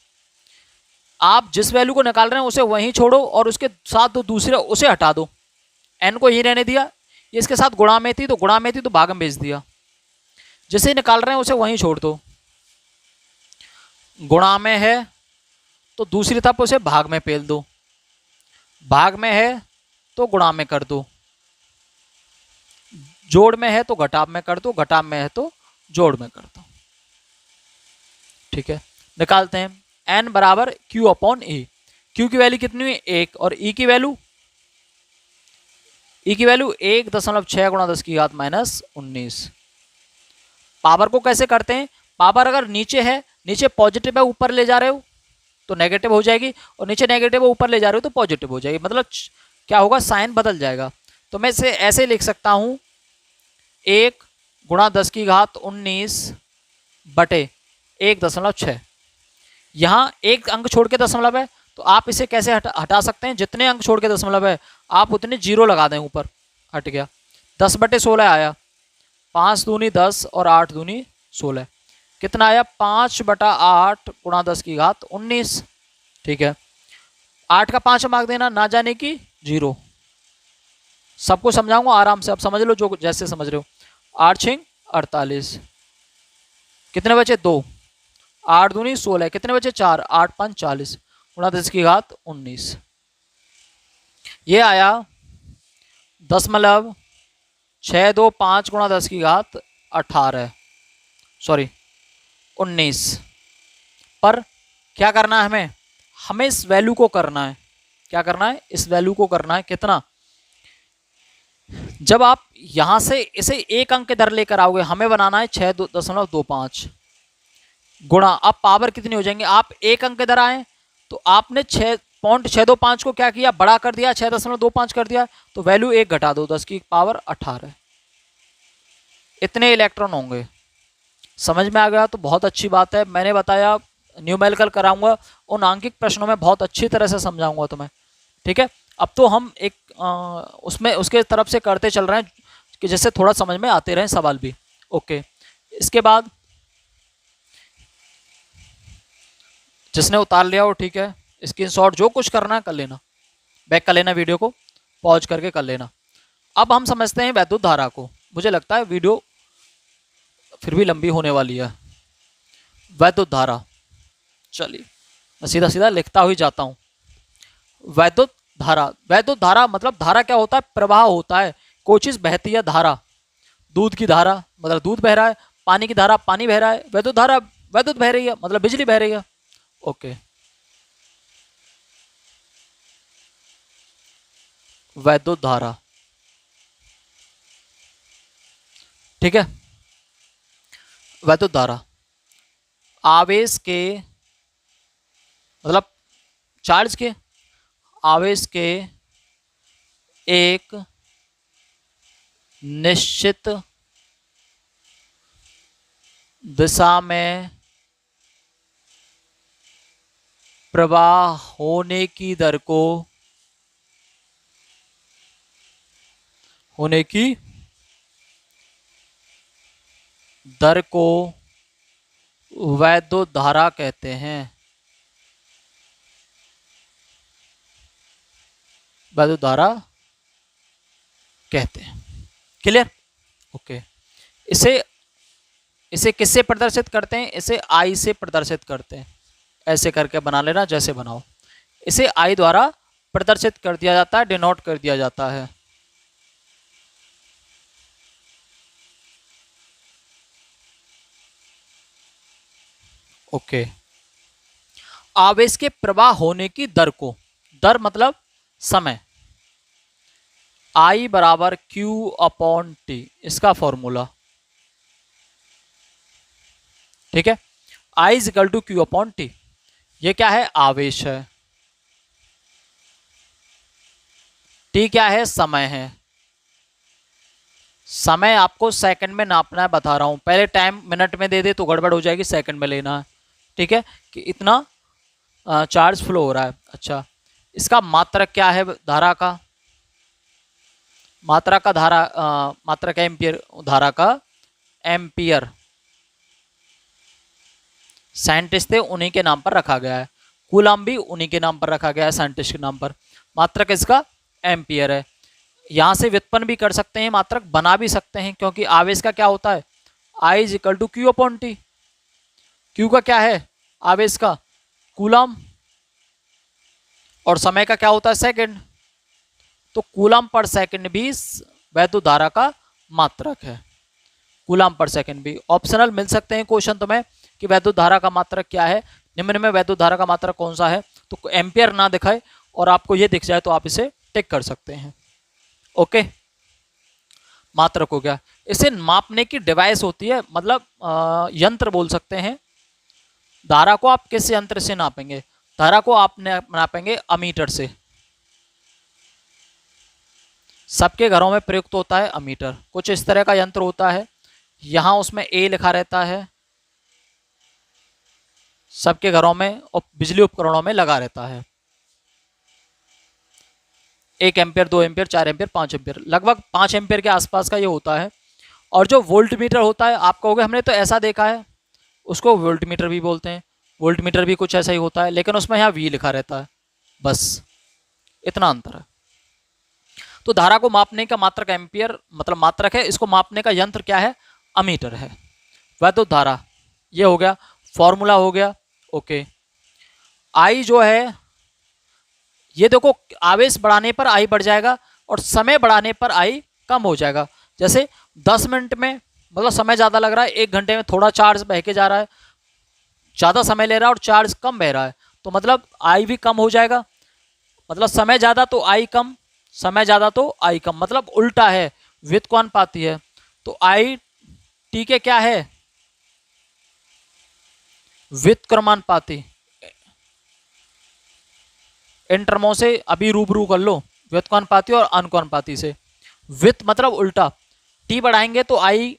आप जिस वैल्यू को निकाल रहे हैं उसे वहीं छोड़ो और उसके साथ तो दूसरे उसे हटा दो। N को ही रहने दिया, ये इसके साथ गुणा में थी तो गुणा में थी तो भाग में भेज दिया। जिसे निकाल रहे हैं उसे वहीं छोड़ दो। गुणा में है तो दूसरी तरफ उसे भाग में पेल दो, भाग में है तो गुणा में कर दो, जोड़ में है तो घटाव में कर दो, घटाव में है तो जोड़ में कर दो। ठीक है, निकालते हैं। N बराबर Q अपॉन E। Q की वैल्यू कितनी हुई? 1। और E की वैल्यू 1.6 गुणा 10⁻⁻19। पावर को कैसे करते हैं? पावर अगर नीचे है, नीचे पॉजिटिव है, ऊपर ले जा रहे हो तो नेगेटिव हो जाएगी, और नीचे नेगेटिव है ऊपर ले जा रहे हो तो पॉजिटिव हो जाएगी। मतलब क्या होगा? साइन बदल जाएगा। तो मैं इसे ऐसे लिख सकता हूं, 1 गुणा 10⁻19 बटे 1.6। यहाँ एक अंक छोड़ के दशमलव है तो आप इसे कैसे हटा सकते हैं? जितने अंक छोड़ के दशमलव है आप उतने जीरो लगा दें ऊपर, हट गया। 10/16 आया, 5 दूनी 10 और 8 दूनी 16, कितना आया? 5/8 गुणा 10⁻19। ठीक है, 8 का 5 मार्क देना, ना जाने की 0। सबको समझाऊंगा आराम से, अब समझ लो जो जैसे समझ रहे हो। 8 × 48, कितने बचे? 2। 8 दूनी 16, कितने बचे? 4। 8 × 5 = 40 गुणा 10⁻19। ये आया 10.0 6 2 5 गुणा 10 की घात 18, सॉरी 19। पर क्या करना है हमें, हमें इस वैल्यू को करना है, क्या करना है, इस वैल्यू को करना है कितना, जब आप यहां से इसे एक अंक के दर लेकर आओगे, हमें बनाना है 6.25 गुणा, अब पावर कितनी हो जाएंगे, आप एक अंक के दर आए तो आपने 6.625 को क्या किया, बड़ा कर दिया, 6.25 कर दिया, तो वैल्यू 1 घटा दो, 10 की पावर 18, इतने इलेक्ट्रॉन होंगे। समझ में आ गया तो बहुत अच्छी बात है। मैंने बताया न्यूमेरिकल कराऊंगा, उन आंकिक प्रश्नों में बहुत अच्छी तरह से समझाऊंगा तुम्हें, ठीक है। अब तो हम एक उसमें उसके तरफ से करते चल रहे हैं कि जैसे थोड़ा समझ में आते रहे सवाल भी। ओके, इसके बाद जिसने उतार लिया वो ठीक है, स्क्रीनशॉट जो कुछ करना है कर लेना, बैक कर लेना, वीडियो को पॉज करके कर लेना। अब हम समझते हैं वैद्युत धारा को। मुझे लगता है वीडियो फिर भी लंबी होने वाली है। वैद्युत धारा, चलिए मैं सीधा सीधा लिखता हुई जाता हूँ। वैद्युत धारा, वैद्युत धारा मतलब धारा क्या होता है, प्रवाह होता है, कोई चीज बहती है, धारा, दूध की धारा मतलब दूध बह रहा है, पानी की धारा पानी बह रहा है, वैद्युत धारा वैद्युत बह रही है मतलब बिजली बह रही है। ओके, वैद्युत धारा, ठीक है। वैद्युत धारा आवेश के मतलब चार्ज के आवेश के एक निश्चित दिशा में प्रवाह होने की दर को वैद्युत धारा कहते हैं। वैद्युत धारा कहते हैं, क्लियर। ओके, इसे किससे प्रदर्शित करते हैं, इसे आई से प्रदर्शित करते हैं। ऐसे करके बना लेना, जैसे बनाओ, इसे आई द्वारा प्रदर्शित कर दिया जाता है, डिनोट कर दिया जाता है। ओके, आवेश के प्रवाह होने की दर को, दर मतलब समय, I बराबर Q/T, इसका फॉर्मूला, ठीक है। I is equal to Q/T, ये क्या है, आवेश है, T क्या है, समय है। समय आपको सेकंड में नापना है, बता रहा हूं, पहले टाइम मिनट में दे दे तो गड़बड़ हो जाएगी, सेकंड में लेना है, ठीक है, कि इतना चार्ज फ्लो हो रहा है। अच्छा, इसका मात्रक क्या है, धारा का मात्रक का मात्रक है एम्पियर, धारा का एम्पियर, साइंटिस्ट थे उन्हीं के नाम पर रखा गया है, कूलम भी उन्हीं के नाम पर रखा गया है, साइंटिस्ट के नाम पर। मात्रक इसका एम्पियर है। यहां से व्युत्पन्न भी कर सकते हैं, मात्रक बना भी सकते हैं, क्योंकि आवेश का क्या होता है, I is equal to Q/T। Q का क्या है, आवेश का कूलम, और समय का क्या होता है, सेकंड, तो कूलम पर सेकंड भी वैद्युत धारा का मात्रक है। कूलम पर सेकंड भी ऑप्शनल मिल सकते हैं क्वेश्चन तुम्हें कि वैद्युत धारा का मात्रक क्या है, निम्न में वैद्युत धारा का मात्रक कौन सा है, तो एम्पियर ना दिखाए और आपको ये दिख जाए तो आप इसे टिक कर सकते हैं। ओके, मात्रक हो गया। इसे मापने की डिवाइस होती है, मतलब यंत्र बोल सकते हैं। धारा को आप किस यंत्र से नापेंगे, धारा को आप नापेंगे अमीटर से। सबके घरों में प्रयुक्त होता है अमीटर, कुछ इस तरह का यंत्र होता है, यहां उसमें A लिखा रहता है, सबके घरों में और बिजली उपकरणों में लगा रहता है। 1 एम्पियर, 2 एम्पियर, 4 एम्पियर, 5 एम्पियर, लगभग 5 एम्पियर के आसपास का ये होता है। और जो वोल्ट मीटर होता है, आप कहोगे हमने तो ऐसा देखा है, उसको वोल्ट मीटर भी बोलते हैं। वोल्ट मीटर भी कुछ ऐसा ही होता है, लेकिन उसमें यहाँ V लिखा रहता है, बस इतना अंतर है। तो धारा को मापने का मात्रक एम्पियर मतलब मात्रक है, इसको मापने का यंत्र क्या है, अमीटर है। वैद्युत धारा ये हो गया, फॉर्मूला हो गया। ओके, I जो है, ये देखो आवेश बढ़ाने पर I बढ़ जाएगा और समय बढ़ाने पर I कम हो जाएगा। जैसे 10 मिनट में मतलब समय ज़्यादा लग रहा है, 1 घंटे में थोड़ा चार्ज बह के जा रहा है, ज़्यादा समय ले रहा है और चार्ज कम बह रहा है, तो मतलब आई भी कम हो जाएगा। मतलब समय ज़्यादा तो आई कम, समय ज़्यादा तो आई कम, मतलब उल्टा है, व्युत्क्रमानुपाती है। तो आई टी के क्या है, व्युत्क्रमानुपाती। इन टर्मों से अभी रूबरू कर लो, व्युत्क्रमानुपाती और अनुक्रमानुपाती से। व्युत मतलब उल्टा, टी बढ़ाएंगे तो आई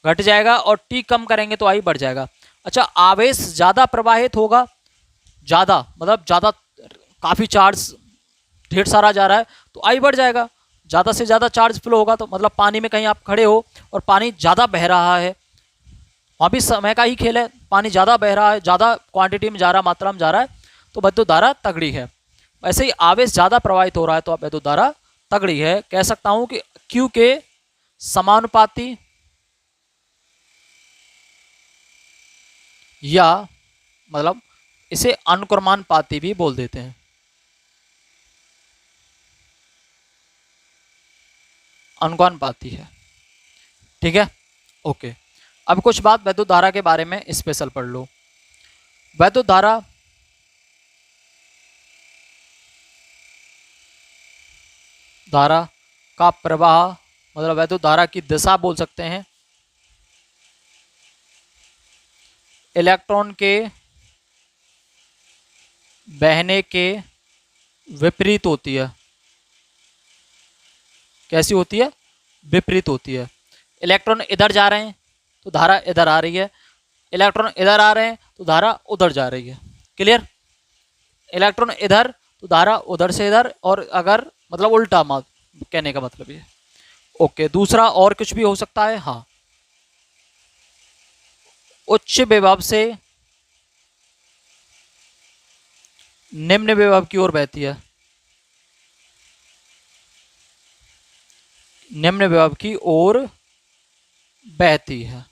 घट जाएगा और टी कम करेंगे तो आई बढ़ जाएगा। अच्छा, आवेश ज़्यादा प्रवाहित होगा, ज़्यादा मतलब ज़्यादा, काफ़ी चार्ज ढेर सारा जा रहा है तो आई बढ़ जाएगा। ज़्यादा से ज़्यादा चार्ज फ्लो होगा, तो मतलब पानी में कहीं आप खड़े हो और पानी ज़्यादा बह रहा है, वहाँ भी समय का ही खेल है, पानी ज़्यादा बह रहा है, ज़्यादा क्वांटिटी में जा रहा है, मात्रा में जा रहा है, तो विद्युत धारा तगड़ी है। वैसे ही आवेश ज़्यादा प्रवाहित हो रहा है तो विद्युत धारा तगड़ी है। कह सकता हूँ कि क्यू के समानुपाती या मतलब इसे अनुक्रमानुपाती भी बोल देते हैं। अनुक्रमानुपाती है, ठीक है, ओके। अब कुछ बात वैद्युत धारा के बारे में स्पेशल पढ़ लो। वैद्युत धारा का प्रवाह मतलब वैद्युत धारा की दिशा बोल सकते हैं, इलेक्ट्रॉन के बहने के विपरीत होती है। कैसी होती है, विपरीत होती है। इलेक्ट्रॉन इधर जा रहे हैं तो धारा इधर आ रही है, इलेक्ट्रॉन इधर आ रहे हैं तो धारा उधर जा रही है। क्लियर, इलेक्ट्रॉन इधर तो धारा उधर से इधर, और अगर मतलब उल्टा मत, कहने का मतलब ये। ओके, दूसरा और कुछ भी हो सकता है, हाँ, उच्च विभव से निम्न विभव की ओर बहती है, निम्न विभव की ओर बहती है।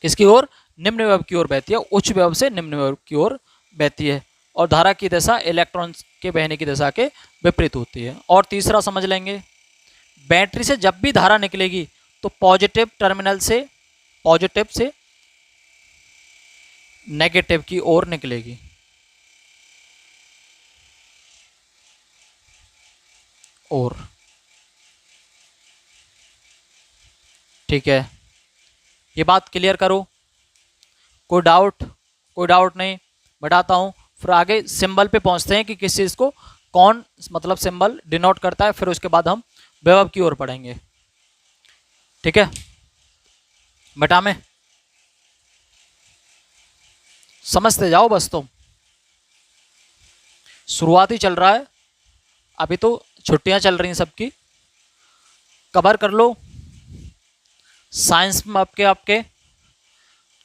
किसकी ओर, निम्न विभव की ओर बहती है, उच्च विभव से निम्न विभव की ओर बहती है, और धारा की दिशा इलेक्ट्रॉन के बहने की दिशा के विपरीत होती है। और तीसरा समझ लेंगे, बैटरी से जब भी धारा निकलेगी तो पॉजिटिव टर्मिनल से, पॉजिटिव से नेगेटिव की ओर निकलेगी। और ठीक है, ये बात क्लियर करो, कोई डाउट, कोई डाउट नहीं, बढ़ाता हूँ। फिर आगे सिंबल पे पहुंचते हैं कि किस चीज़ को कौन मतलब सिंबल डिनोट करता है, फिर उसके बाद हम विभव की ओर पढ़ेंगे। ठीक है, बेटा में समझते जाओ बस, तुम शुरुआत ही चल रहा है, अभी तो छुट्टियां चल रही हैं सबकी, कवर कर लो। साइंस में आपके आपके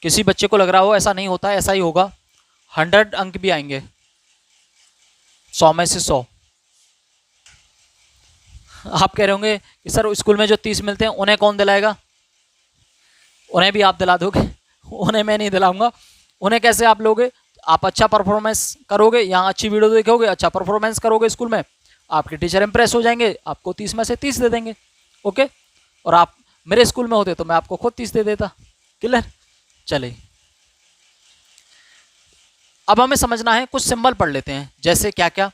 किसी बच्चे को लग रहा हो ऐसा नहीं होता है, ऐसा ही होगा, 100 अंक भी आएंगे, 100 में से 100। आप कह रहे होंगे कि सर स्कूल में जो 30 मिलते हैं उन्हें कौन दिलाएगा, उन्हें भी आप दिला दोगे? उन्हें मैं नहीं दिलाऊंगा। उन्हें कैसे आप लोगे, आप अच्छा परफॉर्मेंस करोगे, यहाँ अच्छी वीडियो देखोगे, अच्छा परफॉर्मेंस करोगे स्कूल में, आपके टीचर इंप्रेस हो जाएंगे, आपको 30 में से 30 दे देंगे। ओके, और आप मेरे स्कूल में होते तो मैं आपको खुद 30 दे देता। क्लियर, चलिए अब हमें समझना है, कुछ सिंबल पढ़ लेते हैं। जैसे क्या क्या,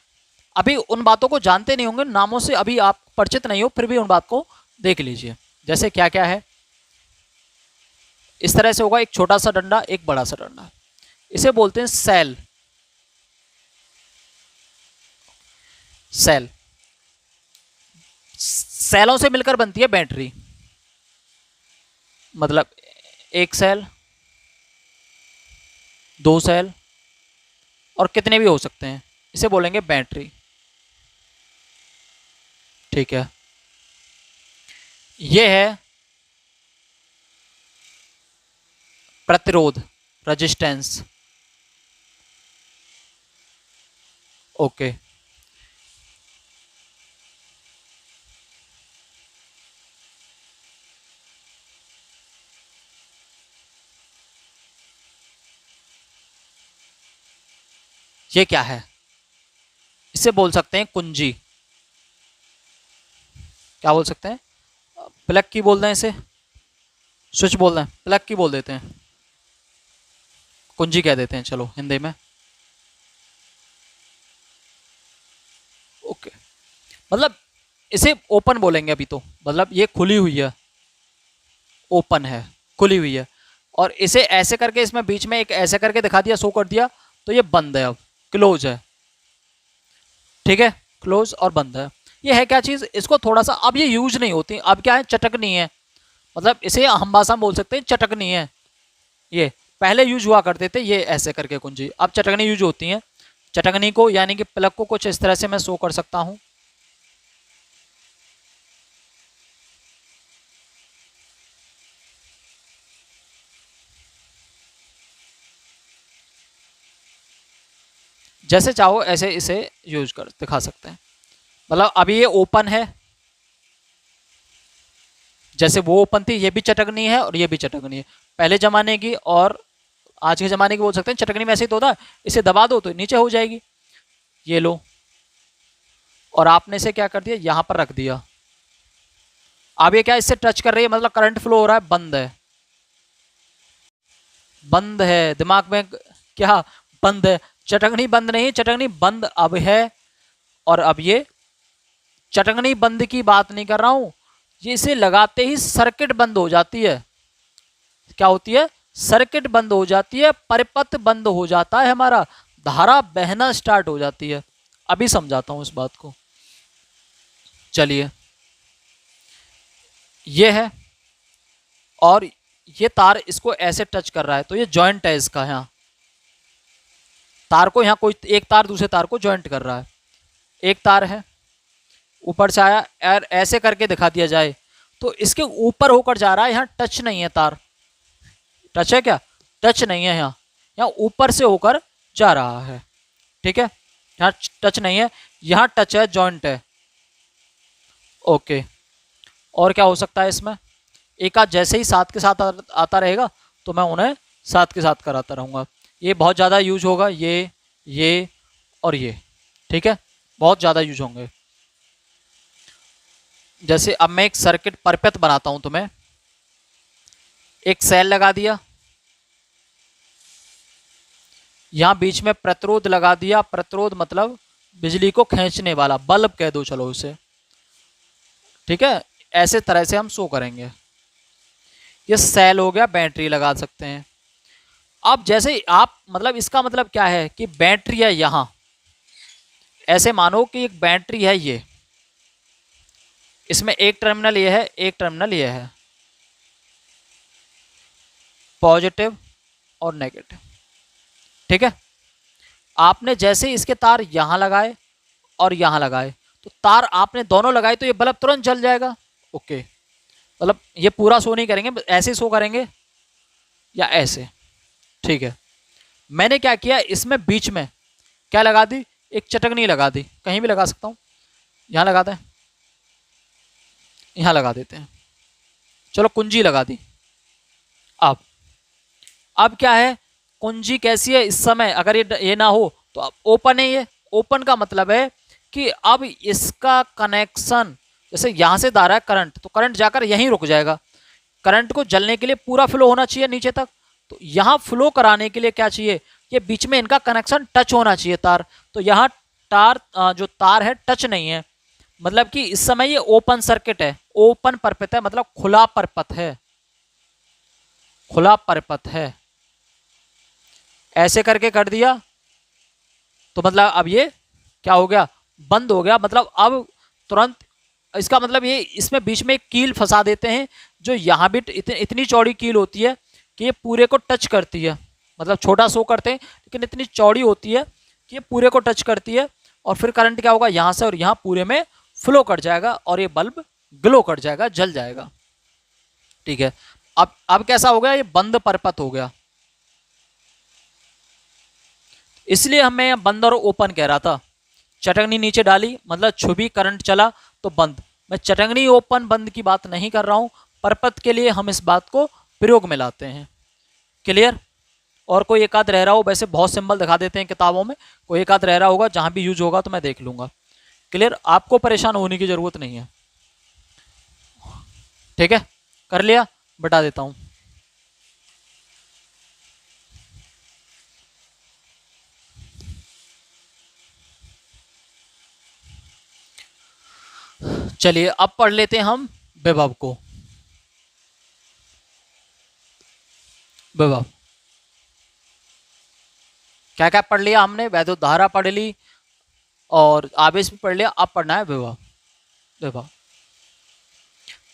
अभी उन बातों को जानते नहीं होंगे, नामों से अभी आप परिचित नहीं हो, फिर भी उन बात को देख लीजिए। जैसे क्या क्या है, इस तरह से होगा, एक छोटा सा डंडा, एक बड़ा सा डंडा, इसे बोलते हैं सेल। सेल, सेलों से मिलकर बनती है बैटरी, मतलब एक सेल, दो सेल, और कितने भी हो सकते हैं, इसे बोलेंगे बैटरी। ठीक है, यह है प्रतिरोध, रेजिस्टेंस। ओके, ये क्या है, इसे बोल सकते हैं कुंजी। क्या बोल सकते हैं, प्लग की बोल दें इसे, स्विच बोल दें, प्लग की बोल देते हैं, कुंजी कह देते हैं चलो हिंदी में। ओके, मतलब इसे ओपन बोलेंगे अभी तो, मतलब ये खुली हुई है, ओपन है, खुली हुई है। और इसे ऐसे करके इसमें बीच में एक ऐसे करके दिखा दिया, शो कर दिया, तो ये बंद है, अब क्लोज है। ठीक है, क्लोज और बंद है। ये है क्या चीज़, इसको थोड़ा सा अब ये यूज नहीं होती, अब क्या है, चटकनी है, मतलब इसे हम भाषा में बोल सकते हैं चटकनी है। ये पहले यूज हुआ करते थे ये ऐसे करके कुंजी, अब चटकनी यूज होती है। चटकनी को यानी कि प्लग को कुछ इस तरह से मैं शो कर सकता हूं। जैसे चाहो ऐसे इसे यूज कर दिखा सकते हैं। मतलब अभी ये ओपन है, जैसे वो ओपन थी, ये भी चटकनी है और ये भी चटकनी है, पहले जमाने की और आज के ज़माने की बोल सकते हैं। चटकनी में ऐसे ही तो होता है, इसे दबा दो तो नीचे हो जाएगी, ये लो, और आपने इसे क्या कर दिया, यहाँ पर रख दिया। अब ये क्या इससे टच कर रही है, मतलब करंट फ्लो हो रहा है, बंद है, बंद है, दिमाग में क्या, बंद है, चटकनी बंद नहीं, चटकनी बंद अब है। और अब ये चटकनी बंद की बात नहीं कर रहा हूं, ये इसे लगाते ही सर्किट बंद हो जाती है। क्या होती है, सर्किट बंद हो जाती है, परिपथ बंद हो जाता है, हमारा धारा बहना स्टार्ट हो जाती है। अभी समझाता हूं इस बात को, चलिए। ये है और ये तार इसको ऐसे टच कर रहा है, तो ये जॉइंट है इसका, यहाँ तार को, यहाँ कोई एक तार दूसरे तार को जॉइंट कर रहा है। एक तार है, ऊपर से आया और ऐसे करके दिखा दिया जाए तो इसके ऊपर होकर जा रहा है, यहाँ टच नहीं है तार, टच है क्या, टच नहीं है, यहाँ यहाँ ऊपर से होकर जा रहा है। ठीक है, यहाँ टच नहीं है, यहाँ टच है, जॉइंट है। ओके, और क्या हो सकता है इसमें, एक आध जैसे ही साथ के साथ आता रहेगा तो मैं उन्हें साथ के साथ कराता रहूँगा। ये बहुत ज़्यादा यूज होगा, ये और ये, ठीक है, बहुत ज़्यादा यूज होंगे। जैसे अब मैं एक सर्किट परपेत बनाता हूं तुम्हें, एक सेल लगा दिया, यहां बीच में प्रतिरोध लगा दिया, प्रतिरोध मतलब बिजली को खींचने वाला, बल्ब कह दो चलो उसे। ठीक है, ऐसे तरह से हम शो करेंगे। ये सेल हो गया, बैटरी लगा सकते हैं। अब जैसे आप, मतलब इसका मतलब क्या है कि बैटरी है यहां, ऐसे मानो कि एक बैटरी है, ये इसमें एक टर्मिनल ये है, एक टर्मिनल ये है, पॉजिटिव और नेगेटिव। ठीक है, आपने जैसे इसके तार यहां लगाए और यहां लगाए, तो तार आपने दोनों लगाए तो ये बल्ब तुरंत जल जाएगा। ओके, मतलब ये पूरा शो नहीं करेंगे, ऐसे शो करेंगे या ऐसे। ठीक है, मैंने क्या किया, इसमें बीच में क्या लगा दी, एक चटकनी लगा दी, कहीं भी लगा सकता हूं, यहां लगा दें, यहां लगा देते हैं, चलो कुंजी लगा दी। अब क्या है, कुंजी कैसी है इस समय, अगर ये ना हो तो अब ओपन है। ये ओपन का मतलब है कि अब इसका कनेक्शन, जैसे यहां से जा रहा है करंट, तो करंट जाकर यहीं रुक जाएगा। करंट को जलने के लिए पूरा फ्लो होना चाहिए नीचे तक, तो यहां फ्लो कराने के लिए क्या चाहिए, ये बीच में इनका कनेक्शन टच होना चाहिए तार। तो यहाँ जो तार है टच नहीं है, मतलब कि इस समय ये ओपन सर्किट है, ओपन परपथ है, मतलब खुला परपथ है, खुला परपथ है। ऐसे करके कर दिया तो मतलब अब ये क्या हो गया, बंद हो गया। मतलब अब तुरंत, इसका मतलब ये, इसमें बीच में एक कील फंसा देते हैं, जो यहाँ भी इतनी चौड़ी कील होती है कि ये पूरे को टच करती है, मतलब छोटा शो करते हैं लेकिन इतनी चौड़ी होती है कि ये पूरे को टच करती है। और फिर करंट क्या होगा, यहाँ से और यहाँ पूरे में फ्लो कर जाएगा और ये बल्ब ग्लो कर जाएगा, जल जाएगा। ठीक है, अब कैसा हो गया, ये बंद परपथ हो गया। इसलिए हमें बंद और ओपन कह रहा था। चटकनी नीचे डाली मतलब छुबी, करंट चला तो बंद। मैं चटकनी ओपन बंद की बात नहीं कर रहा हूं, परपथ के लिए हम इस बात को प्रयोग में लाते हैं। क्लियर? और कोई एक आध रह रहा हो, वैसे बहुत सिंबल दिखा देते हैं किताबों में, कोई एक आध रह रहा होगा, जहां भी यूज होगा तो मैं देख लूंगा। क्लियर? आपको परेशान होने की जरूरत नहीं है। ठीक है, कर लिया, बता देता हूं। चलिए अब पढ़ लेते हैं हम विभव को। विभव क्या क्या पढ़ लिया हमने? वैद्युत धारा पढ़ ली और आवेश भी पढ़ लिया। अब पढ़ना है विभव। विभव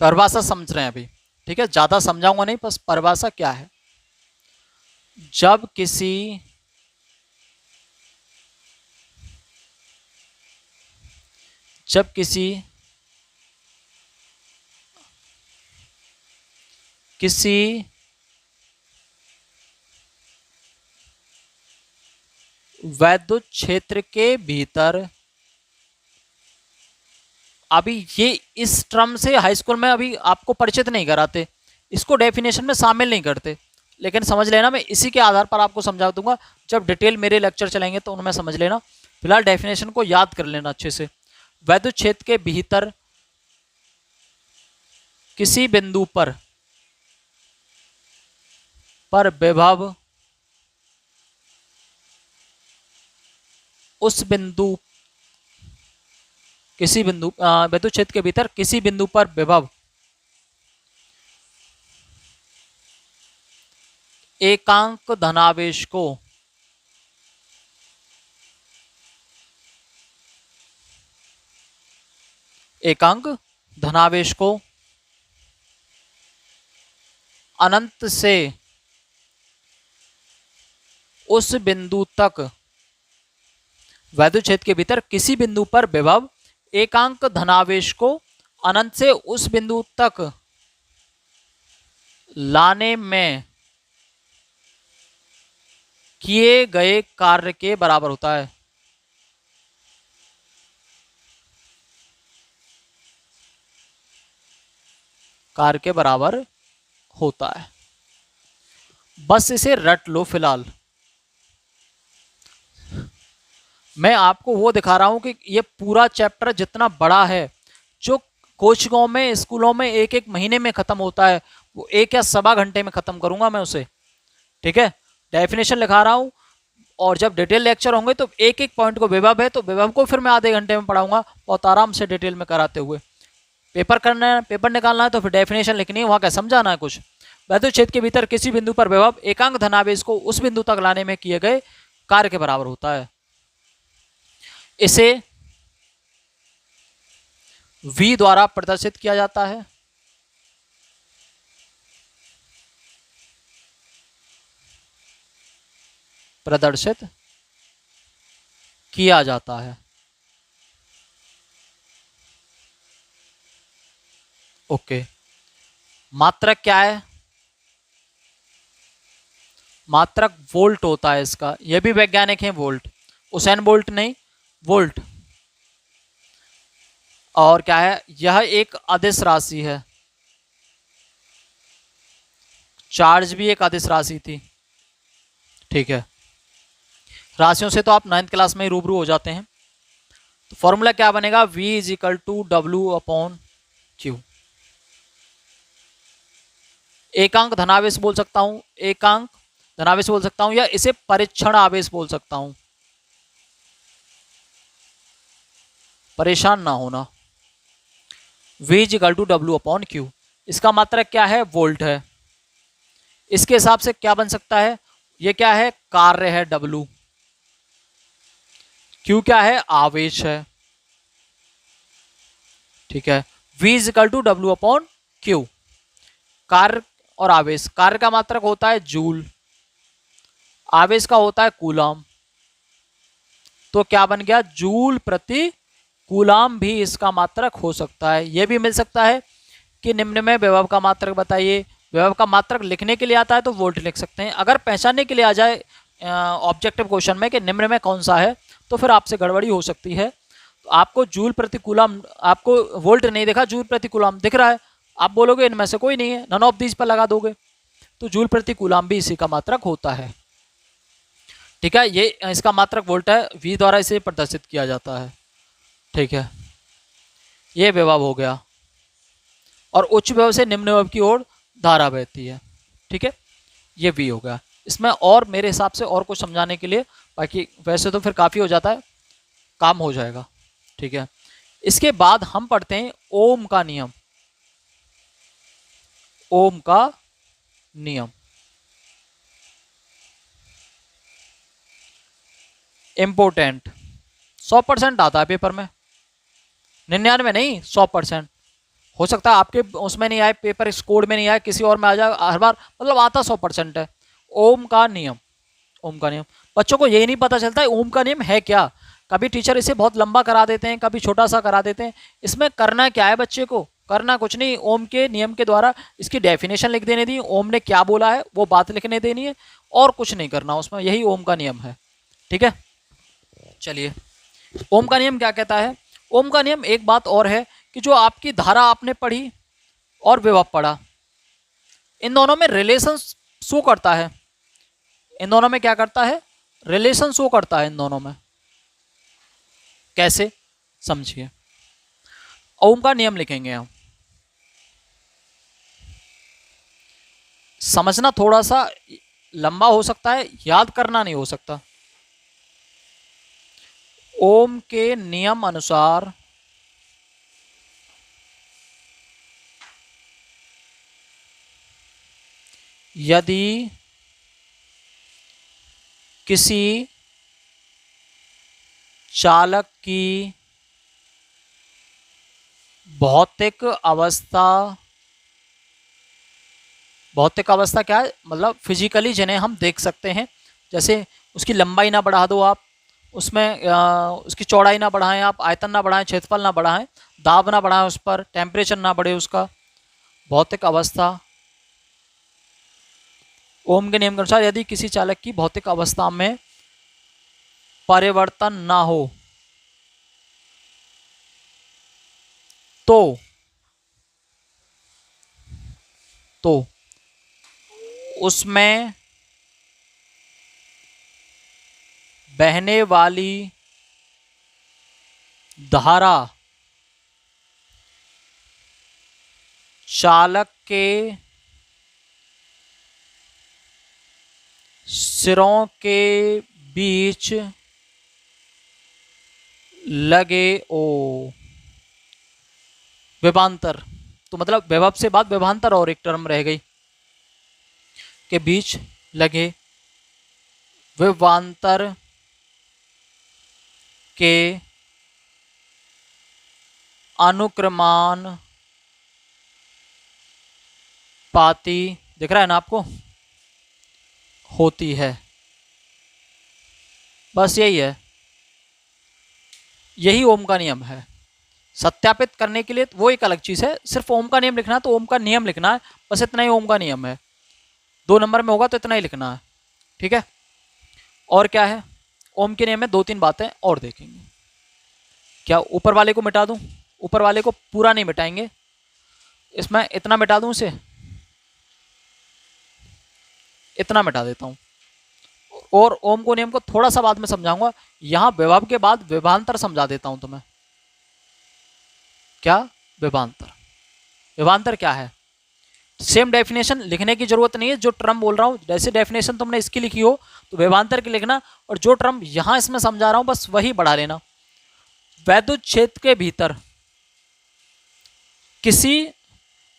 परिभाषा समझ रहे हैं अभी, ठीक है, ज्यादा समझाऊंगा नहीं, बस परिभाषा क्या है। जब किसी किसी वैद्युत क्षेत्र के भीतर, अभी ये इस टर्म से हाई स्कूल में अभी आपको परिचित नहीं कराते, इसको डेफिनेशन में शामिल नहीं करते, लेकिन समझ लेना मैं इसी के आधार पर आपको समझा दूंगा। जब डिटेल मेरे लेक्चर चलेंगे तो उनमें समझ लेना, फिलहाल डेफिनेशन को याद कर लेना अच्छे से। वैद्युत क्षेत्र के भीतर किसी बिंदु पर विभव उस बिंदु किसी बिंदु वैद्युत क्षेत्र के भीतर किसी बिंदु पर विभव एकांक धनावेश को अनंत से उस बिंदु तक, वैद्युत क्षेत्र के भीतर किसी बिंदु पर विभव एकांक धनावेश को अनंत से उस बिंदु तक लाने में किए गए कार्य के बराबर होता है। कार्य के बराबर होता है, बस इसे रट लो। फिलहाल मैं आपको वो दिखा रहा हूं कि ये पूरा चैप्टर जितना बड़ा है, जो कोचिंगों में स्कूलों में एक एक महीने में खत्म होता है, वो 1 या सवा घंटे में खत्म करूंगा मैं उसे। ठीक है, डेफिनेशन लिखा रहा हूं, और जब डिटेल लेक्चर होंगे तो एक एक पॉइंट को, विभव है तो विभव को फिर मैं आधे घंटे में पढ़ाऊंगा, बहुत आराम से डिटेल में कराते हुए। पेपर करना है, पेपर निकालना है तो फिर डेफिनेशन लिखनी है, वहां क्या समझाना है कुछ। वैद्युत क्षेत्र के भीतर किसी बिंदु पर विभव एकांक धनावेश को उस बिंदु तक लाने में किए गए कार्य के बराबर होता है। इसे V द्वारा प्रदर्शित किया जाता है। प्रदर्शित किया जाता है। ओके, मात्रक क्या है? मात्रक वोल्ट होता है इसका, यह भी वैज्ञानिक है, वोल्ट, उसेन बोल्ट नहीं, वोल्ट। और क्या है? यह एक अदिश राशि है, चार्ज भी एक अदिश राशि थी। ठीक है, राशियों से तो आप 9th क्लास में ही रूबरू हो जाते हैं। तो फॉर्मूला क्या बनेगा? V is equal to W/Q। एकांक धनावेश बोल सकता हूं, एकांक धनावेश बोल सकता हूं, या इसे परीक्षण आवेश बोल सकता हूं, परेशान ना होना। V is equal to W/Q। इसका मात्रक क्या है? वोल्ट है। इसके हिसाब से क्या बन सकता है? ये क्या है? कार्य है W। Q क्या है? आवेश है। ठीक है, V is equal to W/Q। कार्य और आवेश, कार्य का मात्रक होता है जूल, आवेश का होता है कूलाम। तो क्या बन गया? जूल प्रति कूलाम भी इसका मात्रक हो सकता है। यह भी मिल सकता है कि निम्न में विभव का मात्रक बताइए। विभव का मात्रक लिखने के लिए आता है तो वोल्ट लिख सकते हैं। अगर पहचानने के लिए आ जाए ऑब्जेक्टिव क्वेश्चन में कि निम्न में कौन सा है, तो फिर आपसे गड़बड़ी हो सकती है। तो आपको जूल प्रति कूलाम, आपको वोल्ट नहीं देखा, जूल प्रति कूलाम दिख रहा है, आप बोलोगे इनमें से कोई नहीं है, नन ऑफ दीज पर लगा दोगे, तो जूल प्रति कूलाम भी इसी का मात्रक होता है। ठीक है, ये इसका मात्रक वोल्ट है, V द्वारा इसे प्रदर्शित किया जाता है। ठीक है, ये विभव हो गया। और उच्च विभव से निम्न विभव की ओर धारा बहती है। ठीक है, ये V हो गया। इसमें और मेरे हिसाब से और कुछ समझाने के लिए, बाकी वैसे तो फिर काफ़ी हो जाता है, काम हो जाएगा। ठीक है, इसके बाद हम पढ़ते हैं ओम का नियम। ओम का नियम इम्पोर्टेंट, 100% आता है पेपर में, 99 नहीं, 100%। हो सकता है आपके उसमें नहीं आए, पेपर स्कोर में नहीं आए, किसी और में आ जाए, हर बार मतलब आता 100% है। ओम का नियम, ओम का नियम। बच्चों को यही नहीं पता चलता है ओम का नियम है क्या। कभी टीचर इसे बहुत लंबा करा देते हैं, कभी छोटा सा करा देते हैं। इसमें करना क्या है बच्चे को, करना कुछ नहीं, ओम के नियम के द्वारा इसकी डेफिनेशन लिख देने दी, ओम ने क्या बोला है वो बात लिखने देनी है, और कुछ नहीं करना उसमें, यही ओम का नियम है। ठीक है, चलिए ओम का नियम क्या कहता है। ओम का नियम एक बात और है कि जो आपकी धारा आपने पढ़ी और विभव पढ़ा, इन दोनों में रिलेशन शो करता है। इन दोनों में क्या करता है, रिलेशन शो करता है इन दोनों में। कैसे, समझिए। ओम का नियम लिखेंगे हम, समझना थोड़ा सा लंबा हो सकता है, याद करना नहीं हो सकता। ओम के नियम अनुसार यदि किसी चालक की भौतिक अवस्था, भौतिक अवस्था क्या है, मतलब फिजिकली जिन्हें हम देख सकते हैं, जैसे उसकी लंबाई ना बढ़ा दो आप, उसमें उसकी चौड़ाई ना बढ़ाएं आप, आयतन ना बढ़ाएं, क्षेत्रफल ना बढ़ाएं, दाब ना बढ़ाएं उस पर, टेम्परेचर ना बढ़े उसका, भौतिक अवस्था। ओम के नियम के अनुसार यदि किसी चालक की भौतिक अवस्था में परिवर्तन ना हो तो उसमें बहने वाली धारा चालक के सिरों के बीच लगे ओ विभांतर, तो मतलब विभव से बाद विभांतर और एक टर्म रह गई, के बीच लगे विभांतर के अनुक्रमान पाती, दिख रहा है ना आपको, होती है। बस यही है, यही ओम का नियम है। सत्यापित करने के लिए वो एक अलग चीज़ है, सिर्फ ओम का नियम लिखना है तो ओम का नियम लिखना है, बस इतना ही ओम का नियम है। 2 नंबर में होगा तो इतना ही लिखना है। ठीक है, और क्या है ओम के नियम में, 2-3 बातें और देखेंगे। क्या ऊपर वाले को मिटा दूं, ऊपर वाले को पूरा नहीं मिटाएंगे, इसमें इतना मिटा दूं, इसे इतना मिटा देता हूं, और ओम को नियम को थोड़ा सा बाद में समझाऊंगा। यहां विभव के बाद विभांतर समझा देता हूं तुम्हें। क्या विभांतर, विभांतर क्या है, सेम डेफिनेशन लिखने की जरूरत नहीं है, जो टर्म बोल रहा हूं जैसे डेफिनेशन तुमने इसकी लिखी हो तो विभांतर की लिखना, और जो टर्म यहां इसमें समझा रहा हूं बस वही बढ़ा लेना। वैद्युत क्षेत्र के भीतर, किसी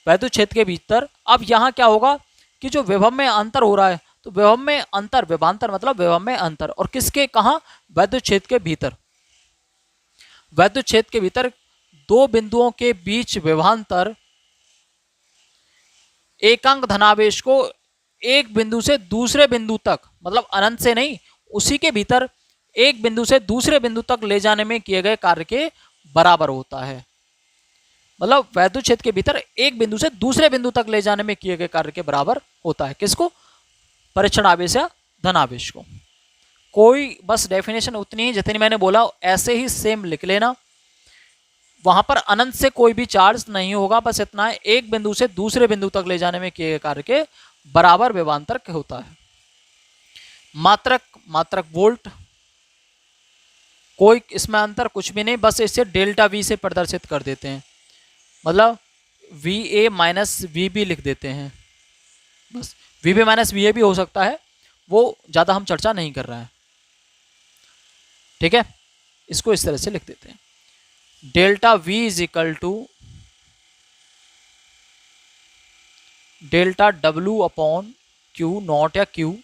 वैद्युत क्षेत्र के भीतर, अब यहां क्या होगा कि जो विभव में अंतर हो रहा है, तो विभव में अंतर, विभांतर मतलब विभव में अंतर, और किसके, कहां, वैद्युत क्षेत्र के भीतर। वैद्युत क्षेत्र के भीतर 2 बिंदुओं के बीच विभांतर एकांक धनावेश को एक बिंदु से दूसरे बिंदु तक, मतलब अनंत से नहीं, उसी के भीतर एक बिंदु से दूसरे बिंदु तक ले जाने में किए गए कार्य के बराबर होता है। मतलब वैद्युत क्षेत्र के भीतर एक बिंदु से दूसरे बिंदु तक ले जाने में किए गए कार्य के बराबर होता है। किसको, परीक्षण आवेश या धनावेश को। कोई बस डेफिनेशन उतनी ही जितनी मैंने बोला ऐसे ही सेम लिख लेना। वहां पर अनंत से कोई भी चार्ज नहीं होगा, बस इतना है, एक बिंदु से दूसरे बिंदु तक ले जाने में किए गए कार्य के बराबर विभवांतर होता है। मात्रक, मात्रक वोल्ट, कोई इसमें अंतर कुछ भी नहीं, बस इसे डेल्टा वी से प्रदर्शित कर देते हैं। मतलब V A minus V B लिख देते हैं, बस V B minus V A भी हो सकता है, वो ज़्यादा हम चर्चा नहीं कर रहे हैं, ठीक है। इसको इस तरह से लिख देते हैं, delta V is equal to delta W upon Q naught या क्यू,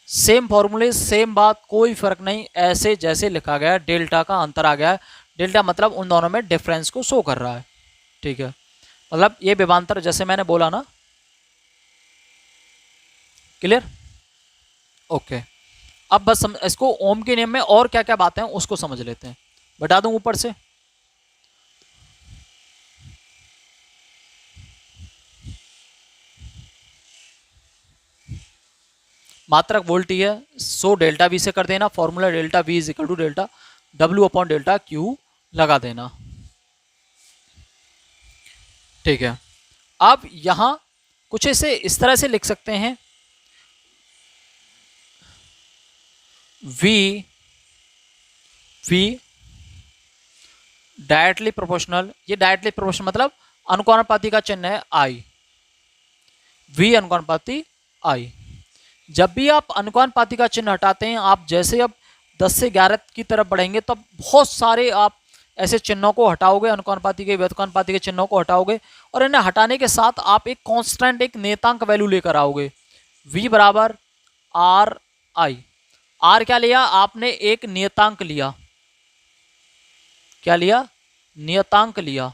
सेम फॉर्मूले सेम बात, कोई फर्क नहीं, ऐसे जैसे लिखा गया है, डेल्टा का अंतर आ गया है, डेल्टा मतलब उन दोनों में डिफरेंस को शो कर रहा है, ठीक है। मतलब ये विभवांतर जैसे मैंने बोला ना, क्लियर, ओके। अब बस इसको ओम के नियम में और क्या क्या बातें हैं उसको समझ लेते हैं, बता दूं ऊपर से। मात्रक वोल्ट ही है, सो डेल्टा वी से कर देना, formula delta V is equal to delta W upon delta Q लगा देना, ठीक है। अब यहां कुछ ऐसे इस तरह से लिख सकते हैं, वी डायरेक्टली प्रोपोर्शनल, ये डायरेक्टली प्रोपोर्शनल मतलब अनुपाती का चिन्ह है आई, वी अनुपाती आई। जब भी आप अनुपाती का चिन्ह हटाते हैं, आप जैसे अब 10 से 11 की तरफ बढ़ेंगे तब बहुत सारे आप ऐसे चिन्हों को हटाओगे, अनुपाती के व्युत्क्रमानुपाती के चिन्हों को हटाओगे, और इन्हें हटाने के साथ आप एक कांस्टेंट, एक नियतांक वैल्यू लेकर आओगे, v बराबर आर आई। आर क्या लिया आपने, एक नियतांक लिया, क्या लिया, नियतांक लिया।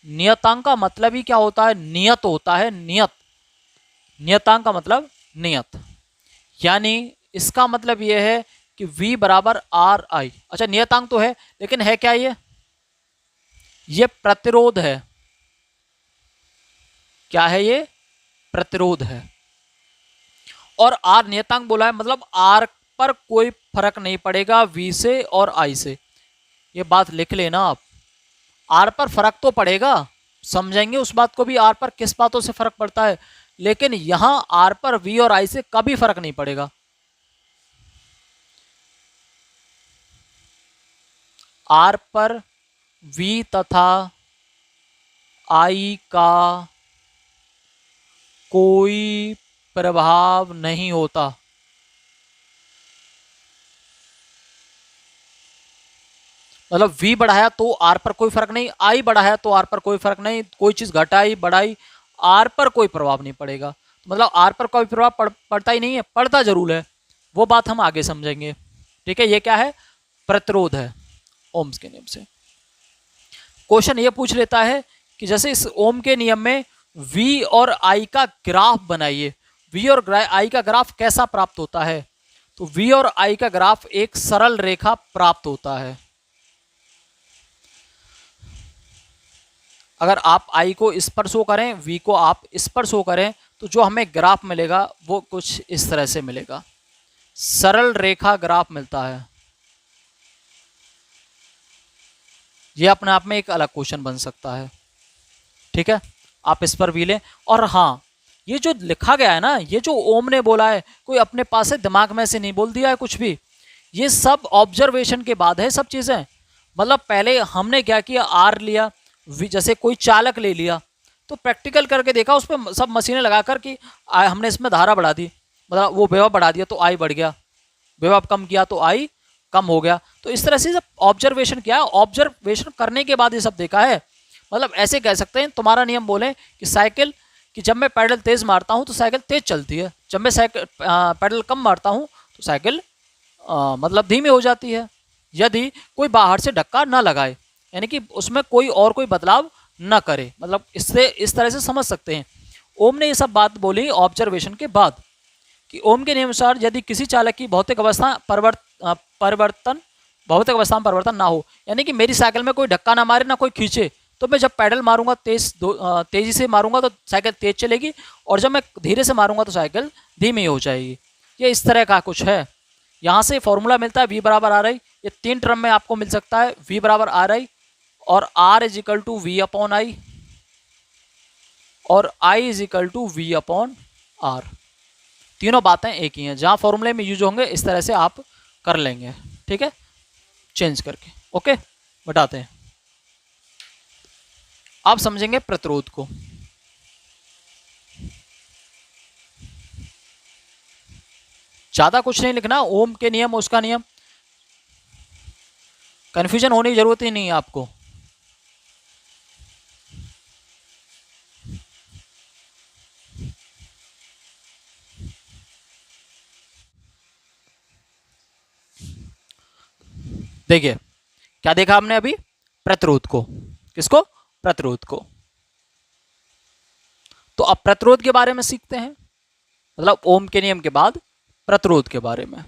नियतांक का मतलब ही क्या होता है, नियत होता है, नियत, नियतांक का मतलब नियत, यानी इसका मतलब यह है कि v बराबर आर आई। अच्छा नियतांक तो है, लेकिन है क्या ये प्रतिरोध है, क्या है ये, प्रतिरोध है। और आर नियतांक बोला है, मतलब आर पर कोई फर्क नहीं पड़ेगा v से और i से, ये बात लिख लेना आप। आर पर फर्क तो पड़ेगा, समझेंगे उस बात को भी, आर पर किस बातों से फर्क पड़ता है, लेकिन यहां आर पर v और i से कभी फर्क नहीं पड़ेगा। आर पर v तथा i का कोई प्रभाव नहीं होता, मतलब v बढ़ाया तो r पर कोई फर्क नहीं, i बढ़ाया तो r पर कोई फर्क नहीं, कोई चीज घटाई बढ़ाई r पर कोई प्रभाव नहीं पड़ेगा, मतलब r पर कोई प्रभाव पड़ता ही नहीं है, पड़ता जरूर है, वो बात हम आगे समझेंगे, ठीक है। ये क्या है, प्रतिरोध है ओम्स के नियम से। क्वेश्चन ये पूछ लेता है कि जैसे इस ओम के नियम में v और i का ग्राफ बनाइए, v और i का ग्राफ कैसा प्राप्त होता है, तो v और i का ग्राफ एक सरल रेखा प्राप्त होता है। अगर आप i को इस पर शो करें, v को आप इस पर शो करें, तो जो हमें ग्राफ मिलेगा वो कुछ इस तरह से मिलेगा, सरल रेखा ग्राफ मिलता है। ये अपने आप में एक अलग क्वेश्चन बन सकता है, ठीक है, आप इस पर भी लें। और हाँ, ये जो लिखा गया है ना, ये जो ओम ने बोला है, कोई अपने पास से दिमाग में से नहीं बोल दिया है कुछ भी, ये सब ऑब्जर्वेशन के बाद है सब चीज़ें। मतलब पहले हमने क्या किया, आर लिया, जैसे कोई चालक ले लिया, तो प्रैक्टिकल करके देखा, उस पर सब मशीनें लगा कर कि हमने इसमें धारा बढ़ा दी, मतलब वो विभव बढ़ा दिया तो आई बढ़ गया, विभव कम किया तो आई कम हो गया। तो इस तरह से जब ऑब्जर्वेशन किया, ऑब्जर्वेशन करने के बाद ये सब देखा है। मतलब ऐसे कह सकते हैं, तुम्हारा नियम बोले कि साइकिल, कि जब मैं पैडल तेज मारता हूं तो साइकिल तेज चलती है, जब मैं साइकिल पैडल कम मारता हूं तो साइकिल मतलब धीमी हो जाती है, यदि कोई बाहर से धक्का ना लगाए, यानी कि उसमें कोई बदलाव ना करे। मतलब इससे इस तरह से समझ सकते हैं। ओम ने ये सब बात बोली ऑब्जर्वेशन के बाद, कि ओम के नियमानुसार यदि किसी चालक की भौतिक अवस्था भौतिक अवस्था में परिवर्तन ना हो, यानी कि मेरी साइकिल में कोई धक्का ना मारे ना कोई खींचे, तो मैं जब पैडल मारूंगा तेजी से मारूंगा तो साइकिल तेज चलेगी, और जब मैं धीरे से मारूंगा तो साइकिल धीमी हो जाएगी। ये इस तरह का कुछ है। यहाँ से फॉर्मूला मिलता है v बराबर आर आई, ये 3 टर्म में आपको मिल सकता है, v बराबर आर आई और r is equal to V upon I और i is equal to V upon R. तीनों बातें एक ही हैं, जहाँ फॉर्मूले में यूज होंगे इस तरह से आप कर लेंगे, ठीक है, चेंज करके। ओके, बताते हैं। आप समझेंगे प्रतिरोध को। ज्यादा कुछ नहीं लिखना, ओम के नियम, उसका नियम, कंफ्यूजन होने की जरूरत ही नहीं है आपको। देखिए क्या देखा हमने अभी, प्रतिरोध को, किसको, प्रतिरोध को। तो अब प्रतिरोध के बारे में सीखते हैं, मतलब ओम के नियम के बाद प्रतिरोध के बारे में।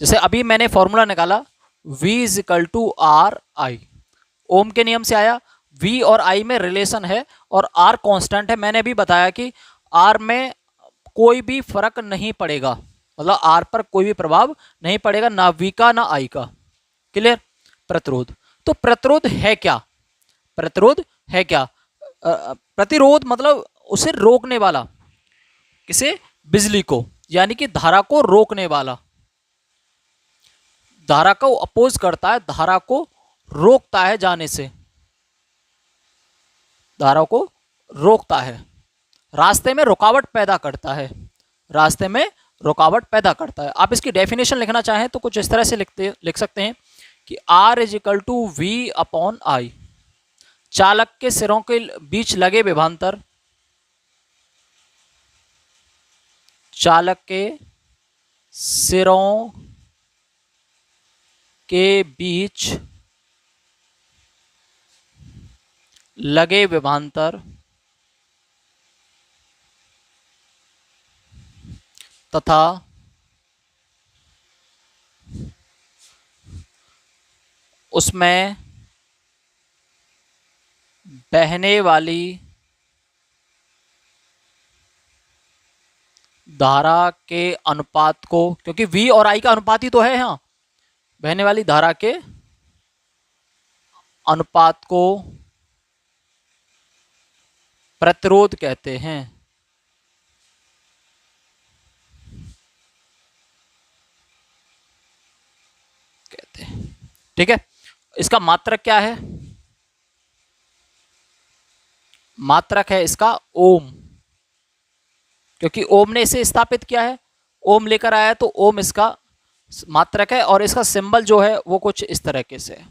जैसे अभी मैंने फॉर्मूला निकाला V is equal to R I, Ohm के नियम से आया। V और I में रिलेशन है और R कांस्टेंट है। मैंने भी बताया कि R में कोई भी फर्क नहीं पड़ेगा, मतलब R पर कोई भी प्रभाव नहीं पड़ेगा, ना V का ना I का। क्लियर। प्रतिरोध, तो प्रतिरोध है क्या, प्रतिरोध है क्या, प्रतिरोध मतलब उसे रोकने वाला, किसे, बिजली को, यानी कि धारा को रोकने वाला, धारा को अपोज करता है, धारा को रोकता है जाने से, धारा को रोकता है, रास्ते में रुकावट पैदा करता है, रास्ते में रुकावट पैदा करता है। आप इसकी डेफिनेशन लिखना चाहें तो कुछ इस तरह से लिख सकते हैं कि R is equal to V upon I, चालक के सिरों के बीच लगे विभवांतर, चालक के सिरों के बीच लगे विभवांतर तथा उसमें बहने वाली धारा के अनुपात को, क्योंकि V और I का अनुपात ही तो है यहाँ, बहने वाली धारा के अनुपात को प्रतिरोध कहते हैं। ठीक है, इसका मात्रक क्या है, मात्रक है इसका ओम, क्योंकि ओम ने इसे स्थापित किया है, ओम लेकर आया तो ओम इसका मात्रक है, और इसका सिंबल जो है वो कुछ इस तरीके से है।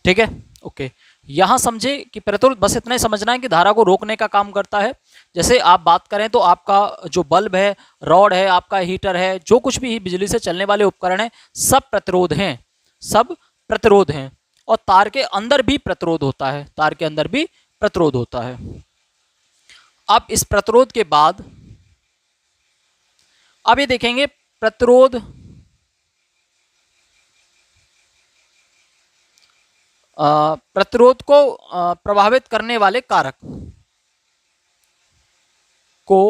ठीक है, ओके। यहां समझे कि प्रतिरोध बस इतना ही समझना है कि धारा को रोकने का काम करता है। जैसे आप बात करें तो आपका जो बल्ब है, रॉड है, आपका हीटर है, जो कुछ भी बिजली से चलने वाले उपकरण है, सब प्रतिरोध हैं, सब प्रतिरोध हैं। और तार के अंदर भी प्रतिरोध होता है, तार के अंदर भी प्रतिरोध होता है। अब इस प्रतिरोध के बाद अब ये देखेंगे प्रतिरोध प्रतिरोध को प्रभावित करने वाले कारक को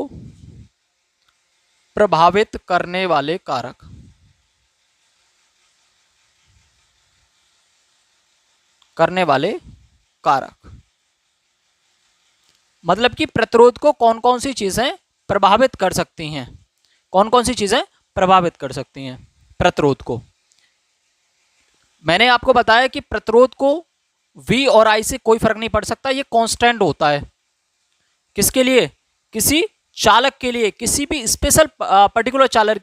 प्रभावित करने वाले कारक, करने वाले कारक मतलब कि प्रतिरोध को कौन कौन सी चीजें प्रभावित कर सकती हैं, कौन कौन सी चीजें प्रभावित कर सकती हैं प्रतिरोध को। मैंने आपको बताया कि प्रतिरोध को V और I से कोई फर्क नहीं पड़ सकता, ये कांस्टेंट होता है। किसके लिए, किसी चालक के लिए, किसी भी स्पेशल पर्टिकुलर चालक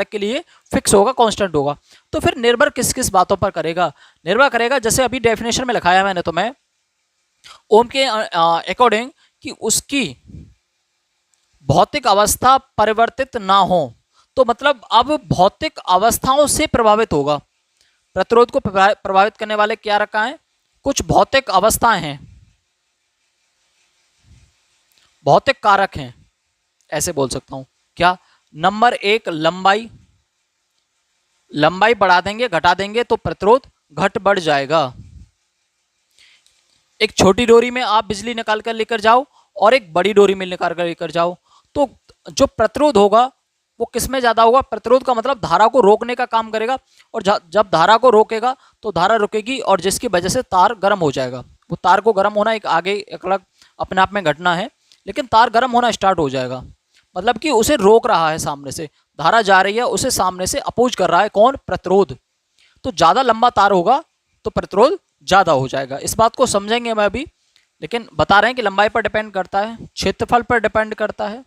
के लिए फिक्स होगा, कांस्टेंट होगा। तो फिर निर्भर किस किस बातों पर करेगा, निर्भर करेगा, जैसे अभी डेफिनेशन में लिखाया मैंने तो मैं ओम के अकॉर्डिंग कि उसकी भौतिक अवस्था परिवर्तित ना हो, तो मतलब अब भौतिक अवस्थाओं से प्रभावित होगा। प्रतिरोध को प्रभावित करने वाले क्या रखा है, कुछ भौतिक अवस्थाएं हैं, भौतिक कारक हैं, ऐसे बोल सकता हूं। क्या, नंबर एक लंबाई, लंबाई बढ़ा देंगे घटा देंगे तो प्रतिरोध घट बढ़ जाएगा। एक छोटी डोरी में आप बिजली निकाल कर लेकर जाओ और एक बड़ी डोरी में निकाल कर लेकर जाओ, तो जो प्रतिरोध होगा वो किस में ज्यादा होगा, प्रतिरोध का मतलब धारा को रोकने का काम करेगा, और जब धारा को रोकेगा तो धारा रुकेगी और जिसकी वजह से तार गर्म हो जाएगा। वो तार को गर्म होना एक आगे एक अलग अपने आप में घटना है, लेकिन तार गर्म होना स्टार्ट हो जाएगा, मतलब कि उसे रोक रहा है, सामने से धारा जा रही है, उसे सामने से अपोज कर रहा है, कौन, प्रतिरोध। तो ज्यादा लंबा तार होगा तो प्रतिरोध ज़्यादा हो जाएगा। इस बात को समझेंगे मैं अभी, लेकिन बता रहे हैं कि लंबाई पर डिपेंड करता है, क्षेत्रफल पर डिपेंड करता है,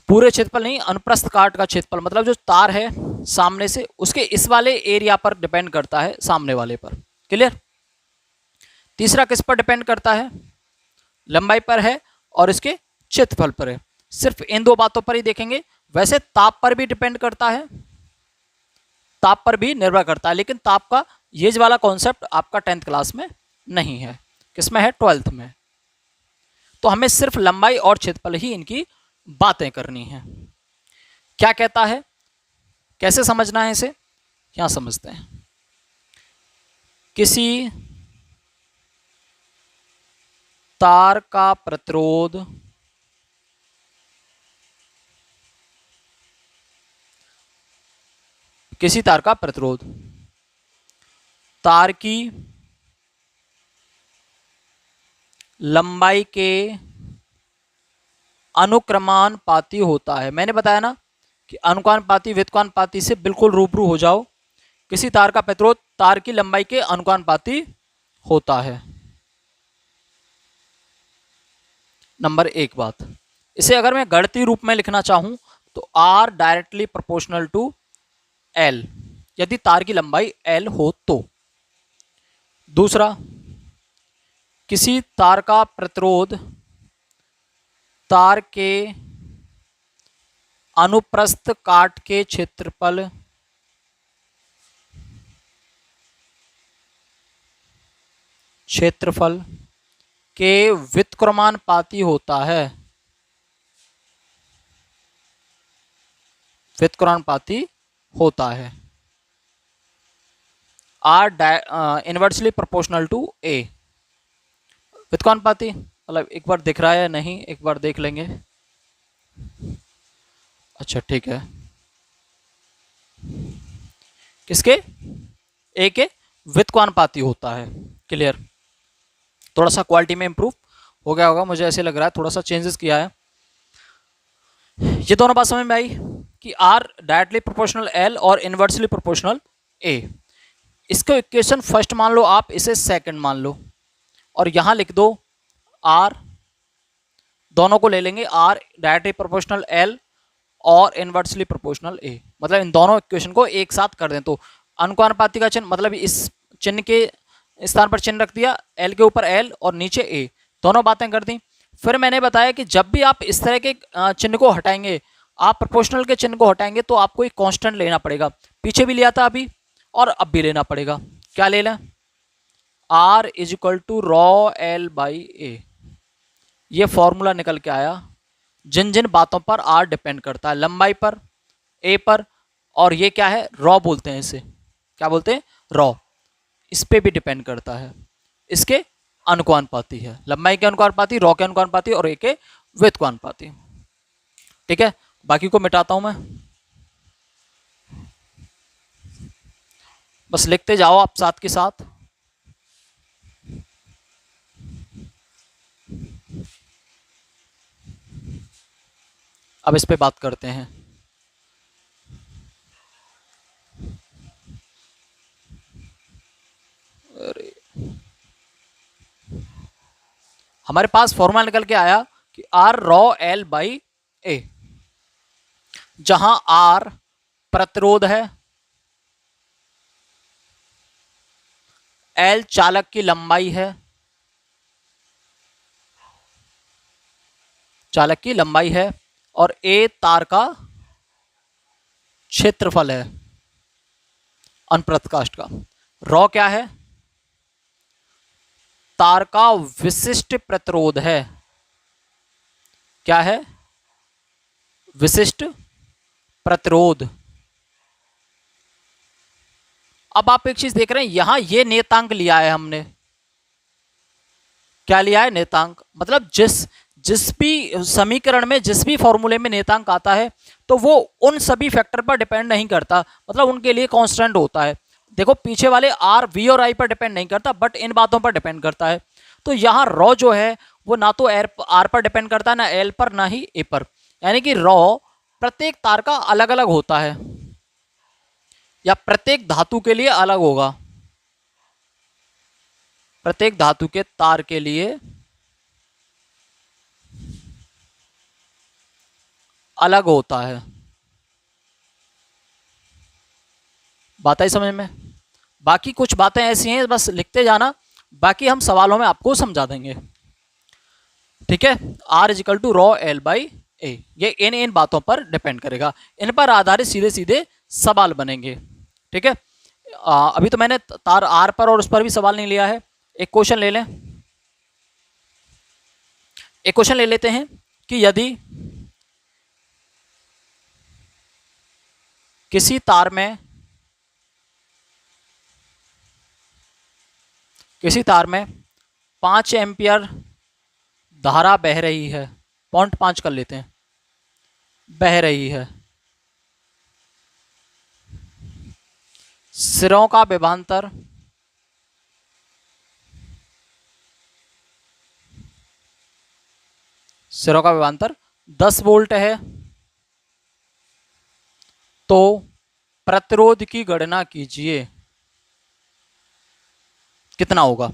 पूरे क्षेत्रफल नहीं, अनुप्रस्थ काट का क्षेत्रफल मतलब जो तार है सामने से उसके इस वाले एरिया पर डिपेंड करता है, सामने वाले पर। क्लियर? तीसरा किस पर डिपेंड करता है? लंबाई पर है और इसके क्षेत्रफल पर है। सिर्फ इन दो बातों पर ही देखेंगे। वैसे ताप पर भी डिपेंड करता है, ताप पर भी निर्भर करता है, लेकिन ताप का ये वाला कॉन्सेप्ट आपका 10th क्लास में नहीं है। किसमें है? 12th में। तो हमें सिर्फ लंबाई और क्षेत्रफल ही इनकी बातें करनी है। क्या कहता है, कैसे समझना है इसे, यहां समझते हैं। किसी तार का प्रतिरोध तार की लंबाई के अनुक्रमानुपाती होता है। मैंने बताया ना कि अनुपाती व्युत्क्रमानुपाती से बिल्कुल रूबरू हो जाओ। किसी तार का प्रतिरोध तार की लंबाई के अनुपाती होता है। नंबर एक बात। इसे अगर मैं गणितीय रूप में लिखना चाहूं तो R directly proportional to L, यदि तार की लंबाई L हो तो। दूसरा, किसी तार का प्रतिरोध तार के अनुप्रस्थ काट के क्षेत्रफल के व्युत्क्रमानुपाती होता है। R inversely proportional to A। व्युत्क्रमानुपाती मतलब एक बार दिख रहा है नहीं, एक बार देख लेंगे। अच्छा ठीक है, किसके? A के व्युत्क्रमानुपाती होता है। क्लियर? थोड़ा सा क्वालिटी में इंप्रूव हो गया होगा, मुझे ऐसे लग रहा है, थोड़ा सा चेंजेस किया है। ये दोनों बात समझ में आई कि R डायरेक्टली प्रोपोर्शनल L और इनवर्सली प्रोपोर्शनल A। इसको इक्वेशन फर्स्ट मान लो आप, इसे सेकंड मान लो और यहां लिख दो R, दोनों को ले लेंगे, R डायरेक्टली प्रोपोर्शनल L और इनवर्सली प्रोपोर्शनल A। मतलब इन दोनों इक्वेशन को एक साथ कर दें तो अनुपाती का चिन्ह, मतलब इस चिन्ह के स्थान पर चिन्ह रख दिया, L के ऊपर L और नीचे A, दोनों बातें कर दी। फिर मैंने बताया कि जब भी आप इस तरह के चिन्ह को हटाएंगे, आप प्रोपोर्शनल के चिन्ह को हटाएंगे तो आपको एक कांस्टेंट लेना पड़ेगा। पीछे भी लिया था अभी और अब भी लेना पड़ेगा। क्या ले लें? R is equal to rho L by A। ये फॉर्मूला निकल के आया। जिन जिन बातों पर R डिपेंड करता है, लंबाई पर, A पर, और ये क्या है? रॉ बोलते हैं इसे। क्या बोलते हैं? रॉ। इस पे भी डिपेंड करता है, इसके अनुपाती है, लंबाई के अनुपाती, रॉ के अनुपाती और A के व्युत्क्रमानुपाती। ठीक है, बाकी को मिटाता हूं मैं, बस लिखते जाओ आप साथ के साथ। अब इस पे बात करते हैं। अरे हमारे पास फॉर्मूला निकल के आया कि R raw L by A, जहां R प्रतिरोध है, L चालक की लंबाई है, और A तार का क्षेत्रफल है अनुप्रस्थ काष्ठ का। रॉ क्या है? तार का विशिष्ट प्रतिरोध है। क्या है? विशिष्ट प्रतिरोध। अब आप एक चीज देख रहे हैं, यहां ये नियतांक लिया है हमने। क्या लिया है? नियतांक। मतलब जिस भी समीकरण में, जिस भी फॉर्मूले में नियतांक आता है तो वो उन सभी फैक्टर पर डिपेंड नहीं करता, मतलब उनके लिए कांस्टेंट होता है। देखो पीछे वाले R, V और I पर डिपेंड नहीं करता, बट इन बातों पर डिपेंड करता है। तो यहाँ रॉ जो है वो ना तो R पर डिपेंड करता है, ना L पर, ना ही A पर। यानी कि रॉ प्रत्येक तार का अलग अलग होता है, या प्रत्येक धातु के लिए अलग होगा। प्रत्येक धातु के तार के लिए अलग होता है। बात आई समझ में? बाकी कुछ बातें ऐसी हैं, बस लिखते जाना, बाकी हम सवालों में आपको समझा देंगे। ठीक है, R is equal to rho L by A, ये इन बातों पर डिपेंड करेगा, इन पर आधारित सीधे सीधे सवाल बनेंगे। ठीक है, अभी तो मैंने तार R पर और उस पर भी सवाल नहीं लिया है। एक क्वेश्चन ले लें, एक क्वेश्चन ले लेते हैं कि यदि किसी तार में 5 एम्पियर धारा बह रही है, 0.5 कर लेते हैं, बह रही है। सिरों का विभवांतर सिरों का विभवांतर 10 वोल्ट है, तो प्रतिरोध की गणना कीजिए कितना होगा।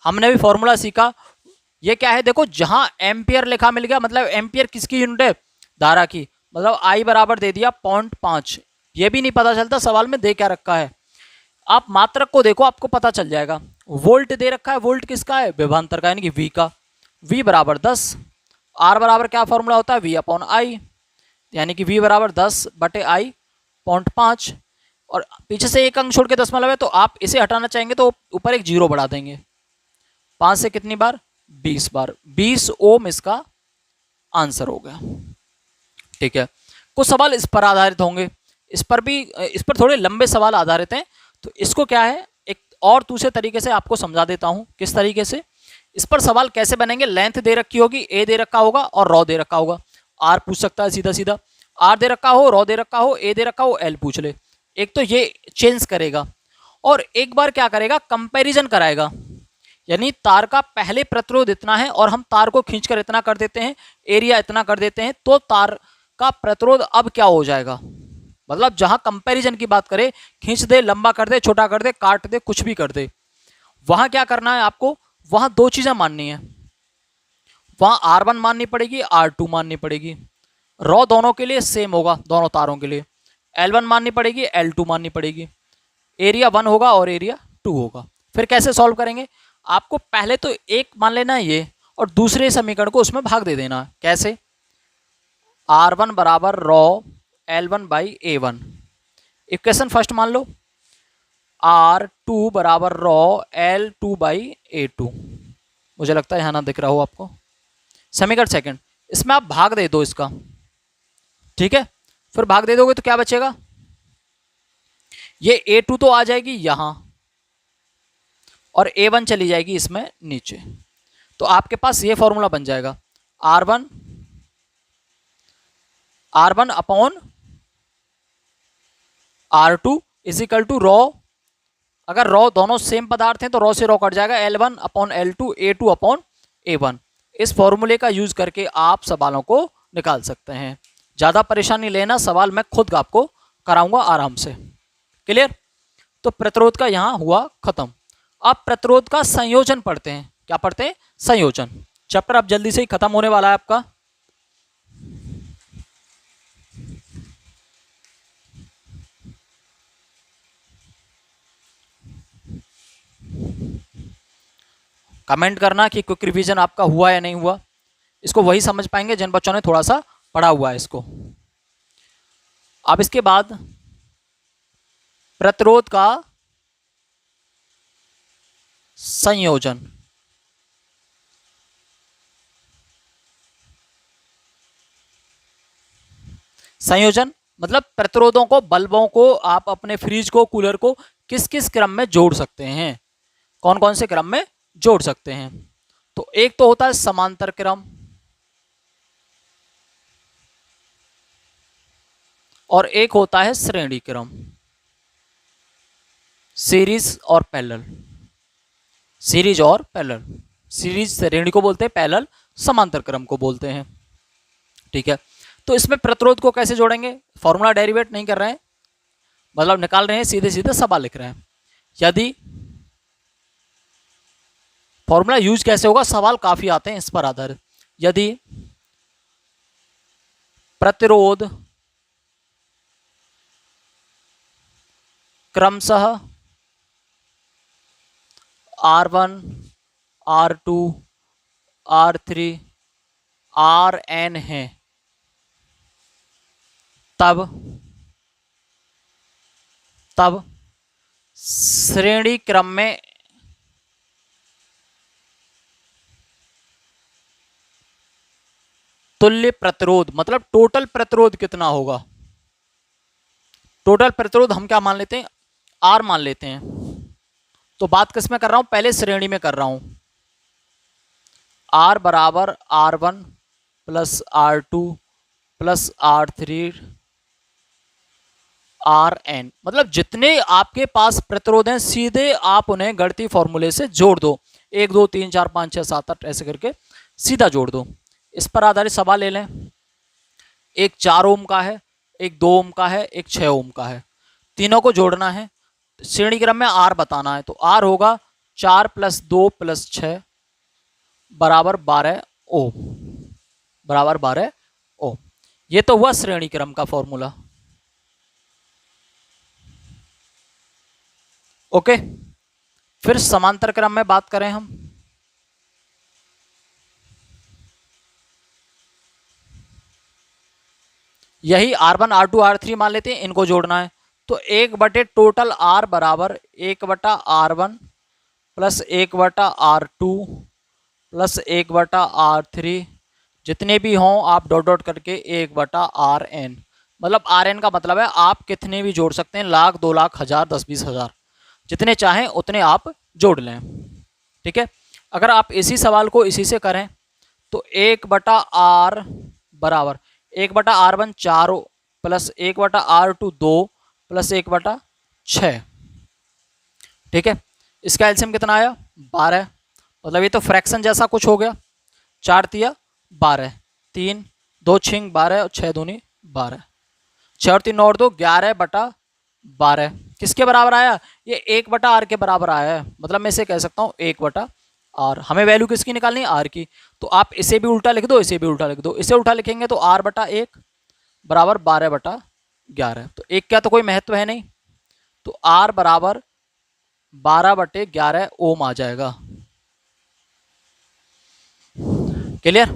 हमने भी फॉर्मूला सीखा, ये क्या है देखो, जहां एम्पियर लिखा मिल गया, मतलब एम्पियर किसकी यूनिट है, धारा की, मतलब I बराबर दे दिया 0.5। ये भी नहीं पता चलता सवाल में दे क्या रखा है, आप मात्रक को देखो आपको पता चल जाएगा। वोल्ट दे रखा है, वोल्ट किसका है, विभवांतर का, यानी कि V का, V बराबर 10। R बराबर क्या फॉर्मूला होता है, V अपॉन I, यानी कि V बराबर 10 बटे I 0.5, और पीछे से एक अंक छोड़ के दशमलव है, तो आप इसे हटाना चाहेंगे तो ऊपर एक जीरो बढ़ा देंगे। 5 से कितनी बार, 20 बार, 20 ओम इसका आंसर हो गया। ठीक है, कुछ सवाल इस पर आधारित होंगे, इस पर थोड़े लंबे सवाल आधारित हैं, तो इसको क्या है एक और दूसरे तरीके से आपको समझा देता हूं। किस तरीके से इस पर सवाल कैसे बनेंगे, लेंथ दे रखी होगी, ए दे रखा होगा और रॉ दे रखा होगा। आर पूछ सकता है सीधा सीधा, आर दे रखा हो, रॉ दे रखा हो, ए दे रखा हो, एल पूछ ले। एक तो ये चेंज करेगा, और एक बार क्या करेगा, कंपैरिजन कराएगा, यानी तार का पहले प्रतिरोध इतना है और हम तार को खींचकर इतना कर देते हैं, एरिया इतना कर देते हैं, तो तार का प्रतिरोध अब क्या हो जाएगा। मतलब जहां कंपैरिजन की बात करें, खींच दे, लंबा कर दे, छोटा कर दे, काट दे, कुछ भी कर दे, वहां क्या करना है आपको, वहां दो चीजें माननी है, वहां R1 माननी पड़ेगी, R2 माननी पड़ेगी। रॉ दोनों के लिए सेम होगा, दोनों तारों के लिए L1 माननी पड़ेगी, L2 माननी पड़ेगी, एरिया 1 होगा और एरिया 2 होगा। फिर कैसे सॉल्व करेंगे, आपको पहले तो एक मान लेना है ये, और दूसरे समीकरण को उसमें भाग दे देना। कैसे, R1 बराबर raw L1 by A1, equation first मान लो, R2 बराबर रॉ L2 बाई A2, मुझे लगता है यहाँ ना दिख रहा हो आपको, समीकरण सेकंड, इसमें आप भाग दे दो इसका। ठीक है, फिर भाग दे दोगे तो क्या बचेगा, ये A2 तो आ जाएगी यहां और A1 चली जाएगी इसमें नीचे, तो आपके पास ये फॉर्मूला बन जाएगा, R1 upon R2 is equal to rho, अगर रॉ दोनों सेम पदार्थ हैं तो रॉ से रॉ कट जाएगा, L1 upon L2, A2 upon A1। इस फॉर्मूले का यूज करके आप सवालों को निकाल सकते हैं। ज़्यादा परेशानी लेना, सवाल मैं खुद आपको कराऊंगा आराम से। क्लियर, तो प्रतिरोध का यहाँ हुआ खत्म। अब प्रतिरोध का संयोजन पढ़ते हैं। क्या पढ़ते हैं, संयोजन। चैप्टर अब जल्दी से ही खत्म होने वाला है आपका। कमेंट करना कि क्विक रिवीजन आपका हुआ या नहीं हुआ। इसको वही समझ पाएंगे जिन बच्चों ने थोड़ा सा पढ़ा हुआ है इसको। अब इसके बाद प्रतिरोध का संयोजन। संयोजन मतलब प्रतिरोधों को, बल्बों को आप अपने फ्रिज को, कूलर को किस किस क्रम में जोड़ सकते हैं, कौन कौन से क्रम में जोड़ सकते हैं। तो एक तो होता है समांतर क्रम और एक होता है श्रेणी क्रम, सीरीज और पैरेलल। सीरीज और पैरेलल, सीरीज श्रेणी को बोलते हैं, पैरेलल समांतर क्रम को बोलते हैं। ठीक है, तो इसमें प्रतिरोध को कैसे जोड़ेंगे, फॉर्मूला डेरिवेट नहीं कर रहे हैं, मतलब निकाल रहे हैं, सीधे सीधे सवाल लिख रहे हैं। यदि फॉर्मूला यूज कैसे होगा, सवाल काफी आते हैं इस पर आधारित। यदि प्रतिरोध क्रमशः R1, R2, R3, Rn है, तब श्रेणी क्रम में तुल्य प्रतिरोध, मतलब टोटल प्रतिरोध कितना होगा। टोटल प्रतिरोध हम क्या मान लेते हैं, R मान लेते हैं। तो बात किस में कर रहा हूं, पहले श्रेणी में कर रहा हूं। R बराबर R1 plus R2 plus R3 Rn, मतलब जितने आपके पास प्रतिरोध हैं सीधे आप उन्हें गणितीय फॉर्मूले से जोड़ दो। 1 2 3 4 5 6 7 8 ऐसे करके सीधा जोड़ दो। इस पर आधारित सवाल ले लें। एक 4 ओम का है, एक 2 ओम का है, एक 6 ओम का है, तीनों को जोड़ना है। श्रेणी क्रम में R बताना है, तो R होगा 4 प्लस 2 प्लस 6 बराबर 12 ओम, बराबर 12 ओम। ये तो हुआ श्रेणी क्रम का फॉर्मूला। ओके, फिर समांतर क्रम में बात करें हम। यही R1 R2 R3 मान लेते हैं, इनको जोड़ना है। तो 1 टोटल R बराबर 1/R1 plus 1/R2 plus 1/R3, जितने भी हों आप डॉट डॉट करके 1/Rn, मतलब Rn का मतलब है आप कितने भी जोड़ सकते हैं, लाख 2 लाख 1000 10 20 हजार, जितने चाहें उतने आप जोड़ लें। ठीक है, अगर आप इसी सवाल को इसी से करें तो 1/R बराबर 1/R1 4 प्लस 1/R2 2 प्लस 1/6। ठीक है, इसका एलसीएम कितना आया 12, मतलब ये तो फ्रैक्शन जैसा कुछ हो गया। 4 तिया 12, 3 2 6 12 और 6 दूनी 12, 6 और 3 और 2 11/12 किसके बराबर आया, ये 1/R के बराबर आया है। मतलब मैं इसे कह सकता हूँ 1/R। हमें वैल्यू किसकी निकालनी है, R की। तो आप इसे भी उल्टा लिख दो, इसे भी उल्टा लिख दो। इसे उल्टा लिखेंगे तो R/1 बराबर 12/11। तो एक क्या तो कोई महत्व है नहीं, तो R बराबर 12/11 ओम आ जाएगा। क्लियर,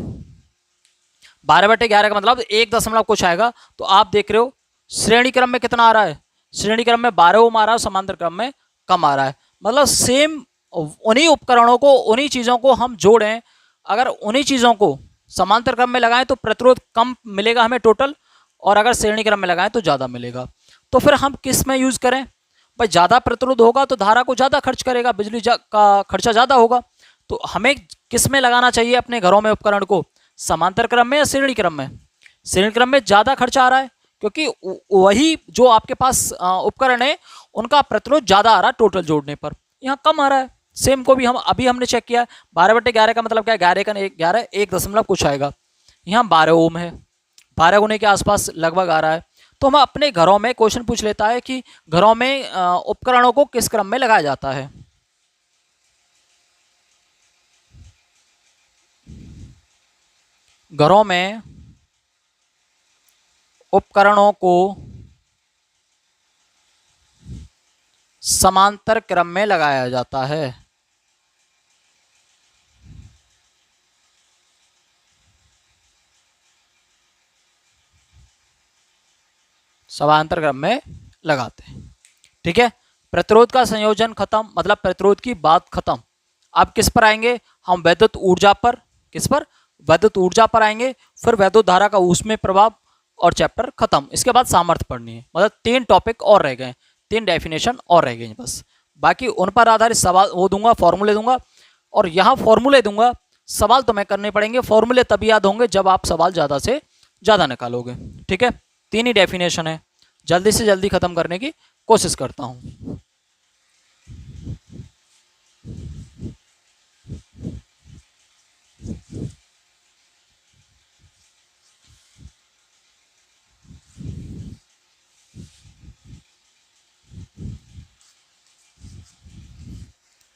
12/11 का मतलब 1 दशमलव कुछ आएगा। तो आप देख रहे हो श्रेणी क्रम में कितना आ रहा है, श्रेणी क्रम में 12 ओम आ रहा है, समांतर क्रम में कम आ रहा है। मतलब सेम उन्हीं उपकरणों को, उन्हीं चीजों को हम जोड़ें, अगर उन्हीं चीजों को समांतर क्रम में लगाएं तो प्रतिरोध कम मिलेगा हमें टोटल, और अगर श्रेणी क्रम में लगाएं तो ज्यादा मिलेगा। तो फिर हम किस में यूज करें, भाई ज्यादा प्रतिरोध होगा तो धारा को ज्यादा खर्च करेगा, बिजली का खर्चा ज्यादा होगा। तो हमें किस में लगाना चाहिए अपने घरों में उपकरण को, समांतर क्रम में या श्रेणी क्रम में। श्रेणी क्रम में ज्यादा खर्चा आ रहा है, क्योंकि वही जो आपके पास उपकरण है उनका प्रतिरोध ज्यादा आ रहा है टोटल जोड़ने पर, यहाँ कम आ रहा है। सेम को भी हम अभी हमने चेक किया, 12/11 का मतलब क्या है, 11 का 11 1 दशमलव कुछ आएगा, यहाँ 12 ओम है, 12 गुने के आसपास लगभग आ रहा है। तो हम अपने घरों में क्वेश्चन पूछ लेता है कि घरों में उपकरणों को किस क्रम में लगाया जाता है। घरों में उपकरणों को समांतर क्रम में लगाया जाता है। समांतर क्रम में लगाते हैं। ठीक है, प्रतिरोध का संयोजन खत्म, मतलब प्रतिरोध की बात खत्म। अब किस पर आएंगे हम, वैद्युत ऊर्जा पर। किस पर, वैद्युत ऊर्जा पर आएंगे। फिर वैद्युत धारा का ऊष्मीय प्रभाव और चैप्टर खत्म। इसके बाद सामर्थ्य पढ़नी है, मतलब 3 टॉपिक और रह गए, 3 डेफिनेशन और रह गए बस। बाकी उन पर आधारित सवाल वो दूंगा, फॉर्मूले दूंगा, और यहाँ फॉर्मूले दूंगा, सवाल तो मैं करने पड़ेंगे। फॉर्मूले तभी याद होंगे जब आप सवाल ज़्यादा से ज़्यादा निकालोगे। ठीक है, 3 ही डेफिनेशन है, जल्दी से जल्दी खत्म करने की कोशिश करता हूँ।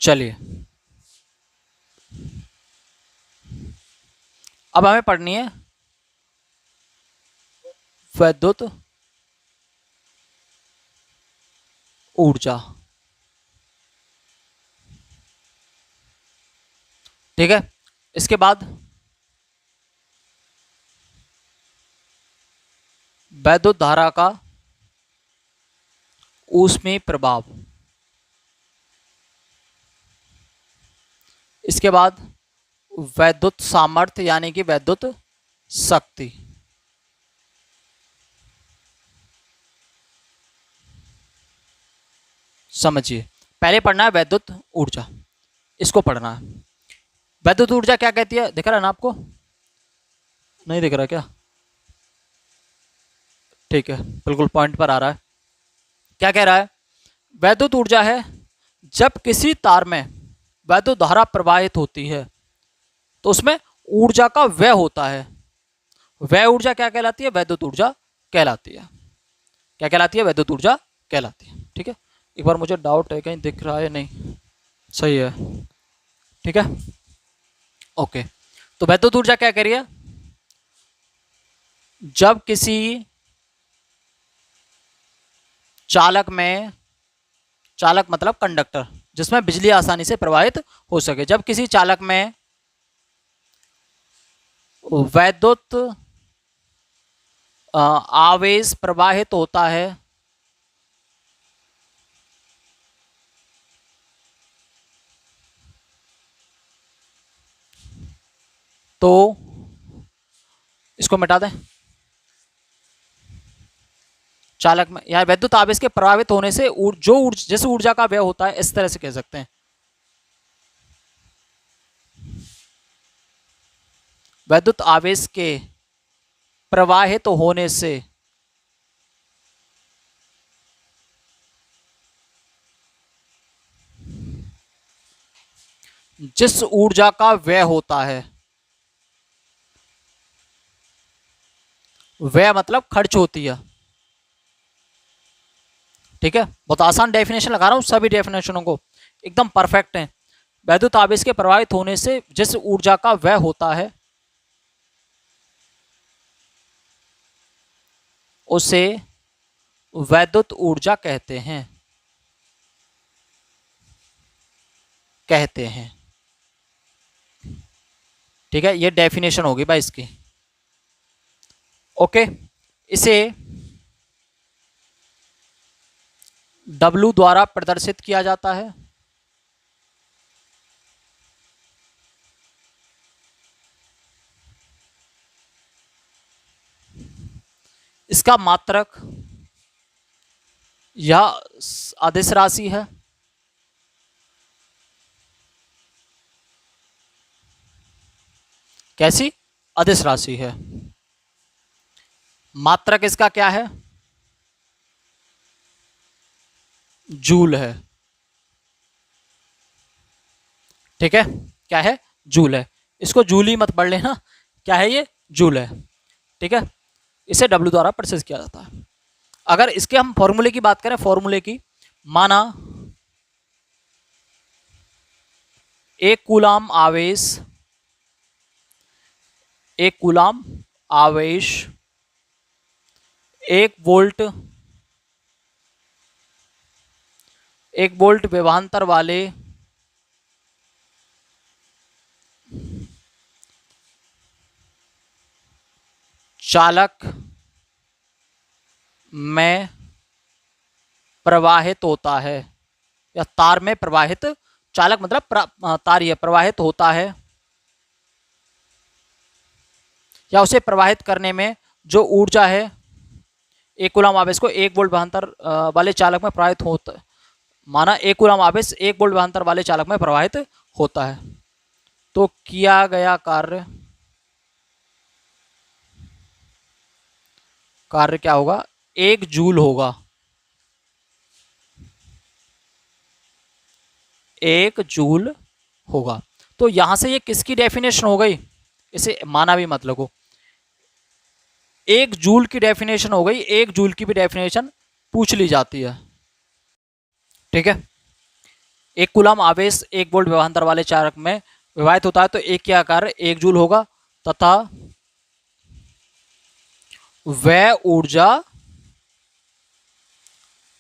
चलिए, अब हमें पढ़नी है वैद्युत ऊर्जा। ठीक है, इसके बाद वैद्युत धारा का ऊष्मीय प्रभाव। इसके बाद वैद्युत सामर्थ्य यानी कि वैद्युत शक्ति। समझिए, पहले पढ़ना है वैद्युत ऊर्जा, इसको पढ़ना है। वैद्युत ऊर्जा क्या कहती है, दिख रहा है ना आपको? नहीं दिख रहा क्या? ठीक है, बिल्कुल पॉइंट पर आ रहा है। क्या कह रहा है? वैद्युत ऊर्जा है जब किसी तार में वैद्युत धारा प्रवाहित होती है तो उसमें ऊर्जा का व्यय होता है। वह ऊर्जा क्या कहलाती है? वैद्युत ऊर्जा कहलाती है। क्या कहलाती है? वैद्युत ऊर्जा कहलाती है। ठीक है, एक बार मुझे डाउट है कहीं दिख रहा है नहीं, सही है। ठीक है, ओके। तो वैद्युत ऊर्जा क्या कह रही है? जब किसी चालक में, चालक मतलब कंडक्टर, जिसमें बिजली आसानी से प्रवाहित हो सके, जब किसी चालक में वैद्युत आवेश प्रवाहित होता है तो इसको मिटा दें। चालक में या वैद्युत आवेश के प्रभावित होने से जिस ऊर्जा का व्यय होता है, इस तरह से कह सकते हैं। वैद्युत आवेश के प्रवाहित होने से जिस ऊर्जा का व्यय होता है, व्यय मतलब खर्च होती है। ठीक है, बहुत आसान डेफिनेशन लगा रहा हूं, सभी डेफिनेशनों को एकदम परफेक्ट है। वैद्युत आवेश के प्रवाहित होने से जिस ऊर्जा का व्यय होता है उसे वैद्युत ऊर्जा कहते हैं। ठीक है, ये डेफिनेशन होगी भाई इसकी। ओके, इसे W द्वारा प्रदर्शित किया जाता है। इसका मात्रक यह अदिश राशि है। कैसी? अदिश राशि है। मात्रक इसका क्या है? जूल है। ठीक है, क्या है? जूल है। इसको जूल ही मत पढ़ लेना, क्या है ये? जूल है। ठीक है, इसे W द्वारा प्रदर्शित किया जाता है। अगर इसके हम फॉर्मूले की बात करें, फॉर्मूले की, माना एक कूलाम आवेश, एक कूलाम आवेश 1 वोल्ट विभवांतर वाले चालक में प्रवाहित होता है, या तार में प्रवाहित, चालक मतलब तार, यह प्रवाहित होता है, या उसे प्रवाहित करने में जो ऊर्जा है, एक कूलाम आवेश को 1 वोल्ट विभवांतर वाले चालक में प्रवाहित होता, माना 1 कूलाम आवेश 1 वोल्ट विभवांतर वाले चालक में प्रवाहित होता है, तो किया गया कार्य क्या होगा? 1 जूल होगा। 1 जूल होगा। तो यहां से ये किसकी डेफिनेशन हो गई? इसे माना भी मत लगो, 1 जूल की डेफिनेशन हो गई। 1 जूल की भी डेफिनेशन पूछ ली जाती है। ठीक है, 1 कूलाम आवेश 1 वोल्ट विभवांतर वाले चालक में विभाजित होता है, तो एक क्या कार्य 1 जूल होगा। तथा वह ऊर्जा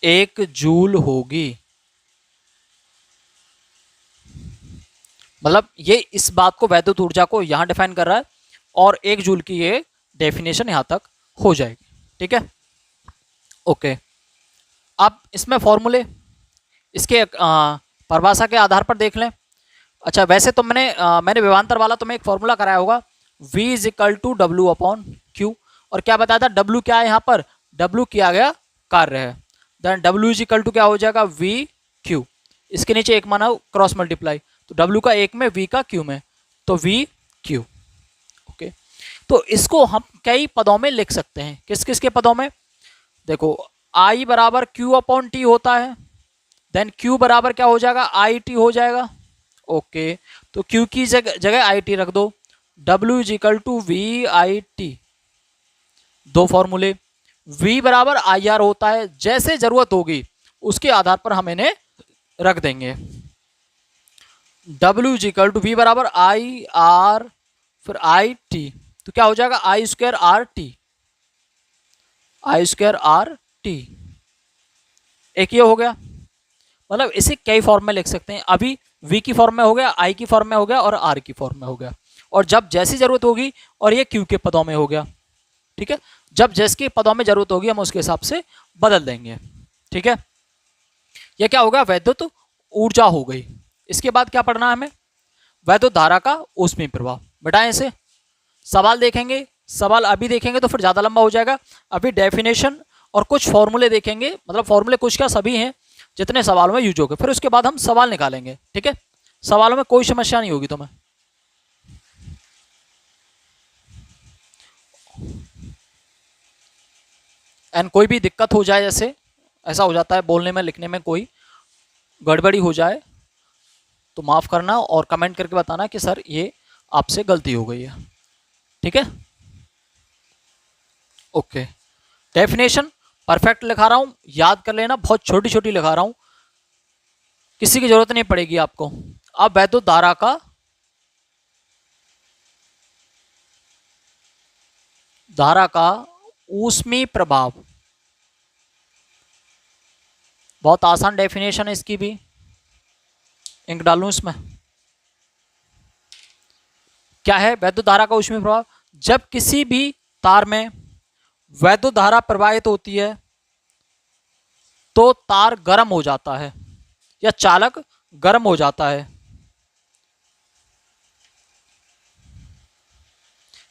1 जूल होगी। मतलब ये इस बात को, वैद्युत ऊर्जा को यहां डिफाइन कर रहा है और 1 जूल की ये डेफिनेशन यहां तक हो जाएगी। ठीक है, ओके। अब इसमें फॉर्मूले इसके परिभाषा के आधार पर देख लें। अच्छा, वैसे तो मैंने विभवांतर वाला तुम्हें एक फॉर्मूला कराया होगा, V is equal to W upon Q. और क्या बताया था, W क्या है यहाँ पर, W किया गया कार्य है। Then W is equal to क्या हो जाएगा, V Q। इसके नीचे एक माना क्रॉस मल्टीप्लाई, तो W का एक में, V का Q में, तो V Q। ओके, तो इसको हम कई पदों में लिख सकते हैं। किस किस के पदों में, देखो I बराबर Q अपॉन T होता है, देन Q बराबर क्या हो जाएगा, IT हो जाएगा। ओके, तो Q की जगह IT रख दो। W is equal to VIT, दो फॉर्मूले। V बराबर IR होता है, जैसे जरूरत होगी उसके आधार पर हम इन्हें रख देंगे। W is equal to V बराबर IR फिर IT, तो क्या हो जाएगा, I square RT, I square RT। एक ये हो गया, मतलब इसे कई फॉर्म में लिख सकते हैं। अभी V की फॉर्म में हो गया, I की फॉर्म में हो गया और R की फॉर्म में हो गया, और जब जैसी जरूरत होगी, और ये Q के पदों में हो गया। ठीक है, जब जैसके पदों में जरूरत होगी हम उसके हिसाब से बदल देंगे। ठीक है, यह क्या होगा, वैद्युत ऊर्जा हो गई। इसके बाद क्या पढ़ना है हमें, वैद्युत धारा का ऊष्मीय प्रभाव। बेटा इसे सवाल देखेंगे, सवाल अभी देखेंगे तो फिर ज्यादा लंबा हो जाएगा। अभी डेफिनेशन और कुछ फॉर्मूले देखेंगे, मतलब फॉर्मूले कुछ क्या, सभी हैं जितने सवालों में यूज हो गए। फिर उसके बाद हम सवाल निकालेंगे। ठीक है, सवालों में कोई समस्या नहीं होगी तुम्हें। एंड कोई भी दिक्कत हो जाए, जैसे ऐसा हो जाता है बोलने में लिखने में कोई गड़बड़ी हो जाए तो माफ़ करना और कमेंट करके बताना कि सर ये आपसे गलती हो गई है। ठीक है, ओके। डेफिनेशन परफेक्ट लिखा रहा हूं, याद कर लेना, बहुत छोटी छोटी लिखा रहा हूं, किसी की जरूरत नहीं पड़ेगी आपको। अब वैद्युत धारा का ऊष्मीय प्रभाव, बहुत आसान डेफिनेशन है इसकी भी, इंक डालूं इसमें। क्या है वैद्युत धारा का ऊष्मीय प्रभाव, जब किसी भी तार में वैद्युत धारा प्रवाहित होती है तो तार गर्म हो जाता है या चालक गर्म हो जाता है।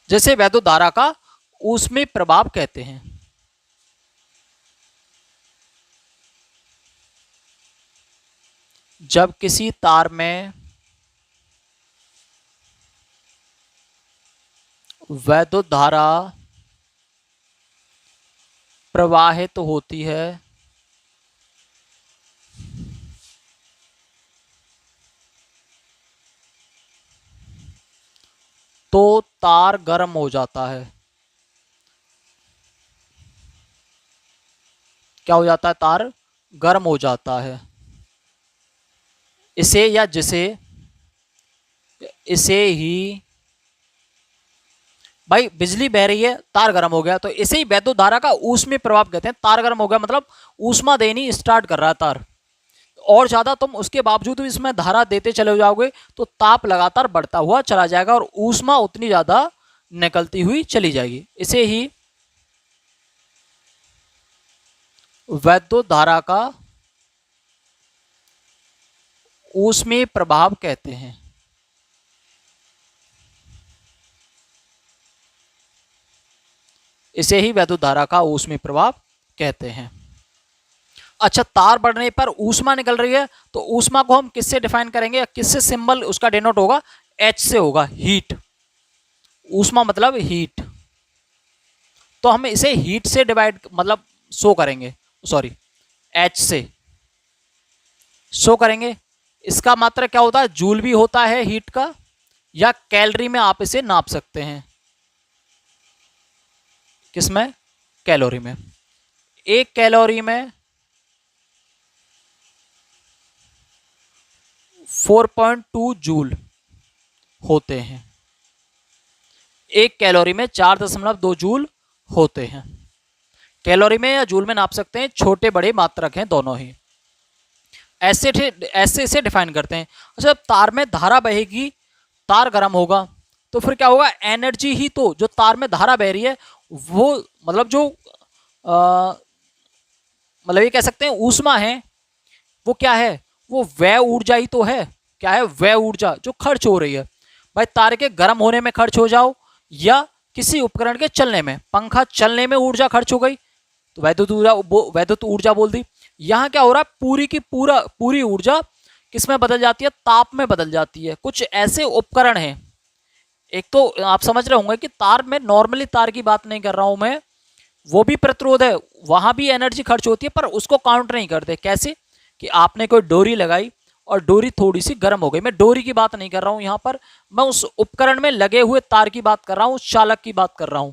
जैसे वैद्युत धारा का ऊष्मीय प्रभाव कहते हैं। जब किसी तार में वैद्युत धारा प्रवाहित होती है तो तार गर्म हो जाता है। क्या हो जाता है, तार गर्म हो जाता है। इसे या जिसे, इसे ही, भाई बिजली बह रही है, तार गर्म हो गया, तो इसे ही वैद्युत धारा का ऊष्मीय प्रभाव कहते हैं। तार गर्म हो गया मतलब ऊष्मा देनी स्टार्ट कर रहा है तार, और ज्यादा तुम उसके बावजूद भी इसमें धारा देते चले जाओगे तो ताप लगातार बढ़ता हुआ चला जाएगा और ऊष्मा उतनी ज्यादा निकलती हुई चली जाएगी। इसे ही वैद्युत धारा का ऊष्मीय प्रभाव कहते हैं। इसे ही वैद्युत धारा का ऊष्मीय प्रभाव कहते हैं। अच्छा, तार बढ़ने पर ऊष्मा निकल रही है, तो ऊष्मा को हम किससे डिफाइन करेंगे, किससे सिंबल उसका डिनोट होगा, H से होगा, हीट। ऊष्मा मतलब हीट, तो हम इसे हीट से डिवाइड मतलब शो करेंगे, सॉरी H से शो करेंगे। इसका मात्रा क्या होता है, जूल भी होता है हीट का, या कैलोरी में आप इसे नाप सकते हैं। किसमें, कैलोरी में। एक कैलोरी में 4.2 जूल होते हैं। एक कैलोरी में 4.2 जूल होते हैं। कैलोरी में या जूल में नाप सकते हैं, छोटे बड़े मात्रक हैं दोनों ही। ऐसे इसे डिफाइन करते हैं। अच्छा, जब तार में धारा बहेगी, तार गर्म होगा, तो फिर क्या होगा, एनर्जी ही तो, जो तार में धारा बह रही है वो मतलब जो मतलब ये कह सकते हैं ऊष्मा है, वो क्या है, वो व्यय ऊर्जा ही तो है। क्या है, व्यय ऊर्जा जो खर्च हो रही है। भाई तार के गर्म होने में खर्च हो जाओ या किसी उपकरण के चलने में, पंखा चलने में ऊर्जा खर्च हो गई तो वैद्युत ऊर्जा बोल दी। यहाँ क्या हो रहा है, पूरी की पूरी ऊर्जा किस में बदल जाती है, ताप में बदल जाती है। कुछ ऐसे उपकरण हैं, एक तो आप समझ रहे होंगे कि तार में, नॉर्मली तार की बात नहीं कर रहा हूं मैं, वो भी प्रतिरोध है, वहां भी एनर्जी खर्च होती है, पर उसको काउंट नहीं करते। कैसे कि आपने कोई डोरी लगाई और डोरी थोड़ी सी गर्म हो गई, मैं डोरी की बात नहीं कर रहा हूं यहाँ पर, मैं उस उपकरण में लगे हुए तार की बात कर रहा हूं, उस चालक की बात कर रहा हूं,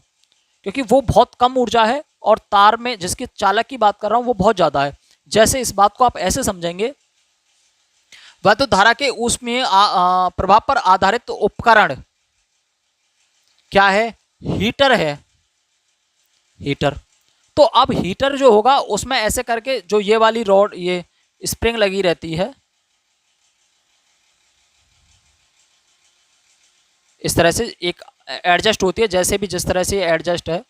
क्योंकि वो बहुत कम ऊर्जा है और तार में जिसके चालक की बात कर रहा हूं वो बहुत ज्यादा है। जैसे इस बात को आप ऐसे समझेंगे, वह तो धारा के ऊष्मीय प्रभाव पर आधारित उपकरण क्या है, हीटर है, हीटर। तो अब हीटर जो होगा उसमें ऐसे करके जो ये वाली रॉड, ये स्प्रिंग लगी रहती है, इस तरह से एक एडजस्ट होती है, जैसे भी जिस तरह से एडजस्ट है,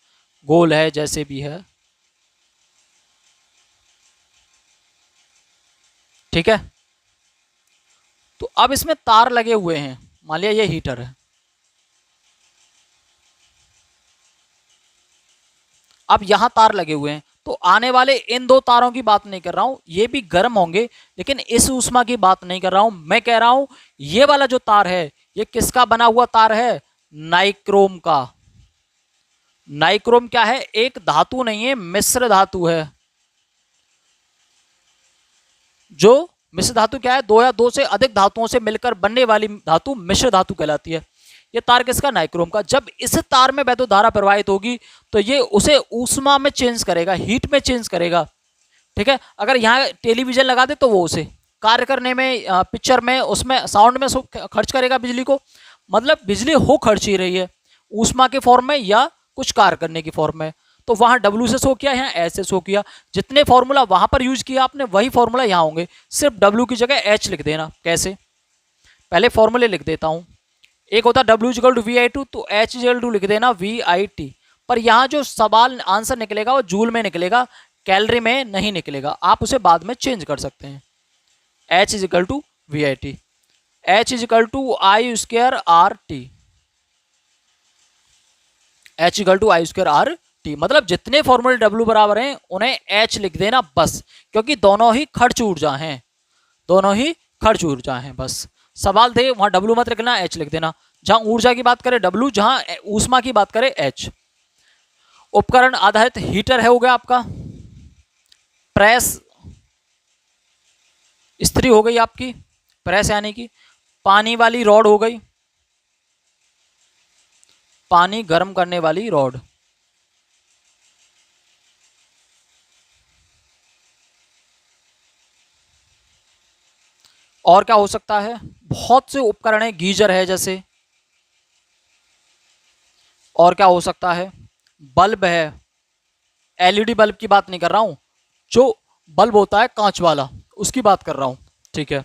गोल है, जैसे भी है, ठीक है। तो अब इसमें तार लगे हुए हैं, मान लिया ये हीटर है, अब यहां तार लगे हुए हैं, तो आने वाले इन दो तारों की बात नहीं कर रहा हूं, ये भी गर्म होंगे, लेकिन इस ऊष्मा की बात नहीं कर रहा हूं। मैं कह रहा हूं ये वाला जो तार है, ये किसका बना हुआ तार है, नाइक्रोम का। नाइक्रोम क्या है, एक धातु नहीं है, मिश्र धातु है। जो मिश्र धातु क्या है, दो या दो से अधिक धातुओं से मिलकर बनने वाली धातु मिश्र धातु कहलाती है। ये तार किसका, नाइक्रोम का। जब इस तार में वैद्युत धारा प्रवाहित होगी तो ये उसे ऊष्मा में चेंज करेगा, हीट में चेंज करेगा, ठीक है। अगर यहाँ टेलीविजन लगा दे तो वो उसे कार्य करने में, पिक्चर में, उसमें साउंड में खर्च करेगा बिजली को, मतलब बिजली हो खर्च ही रही है ऊष्मा के फॉर्म में या कुछ कार्य करने की फॉर्म में। तो वहां W से शो किया, यहाँ H से शो किया, जितने फॉर्मूला वहां पर यूज किया आपने वही फॉर्मूला यहाँ होंगे, सिर्फ W की जगह H लिख देना। कैसे, पहले फॉर्मूले लिख देता हूं। एक होता W=VI2, तो H=2 लिख देना VIT। पर यहाँ जो सवाल आंसर निकलेगा वो जूल में निकलेगा, कैलोरी में नहीं निकलेगा, आप उसे बाद में चेंज कर सकते हैं। H=VIT, H=I²RT, H=I²RT, मतलब जितने फॉर्मूले W बराबर हैं उन्हें H लिख देना बस, क्योंकि दोनों ही खर्च ऊर्जा हैं, दोनों ही खर्च ऊर्जा हैं। बस सवाल थे वहां W मत लिखना, H लिख देना। जहां ऊर्जा की बात करें W, जहां ऊष्मा की बात करें H। उपकरण आधारित हीटर है, हो गया आपका। प्रेस, इस्त्री हो गई आपकी, प्रेस यानी कि पानी वाली रॉड हो गई, पानी गर्म करने वाली रॉड। और क्या हो सकता है, बहुत से उपकरण है, गीजर है जैसे। और क्या हो सकता है, बल्ब है, एलईडी बल्ब की बात नहीं कर रहा हूं, जो बल्ब होता है कांच वाला, उसकी बात कर रहा हूं, ठीक है।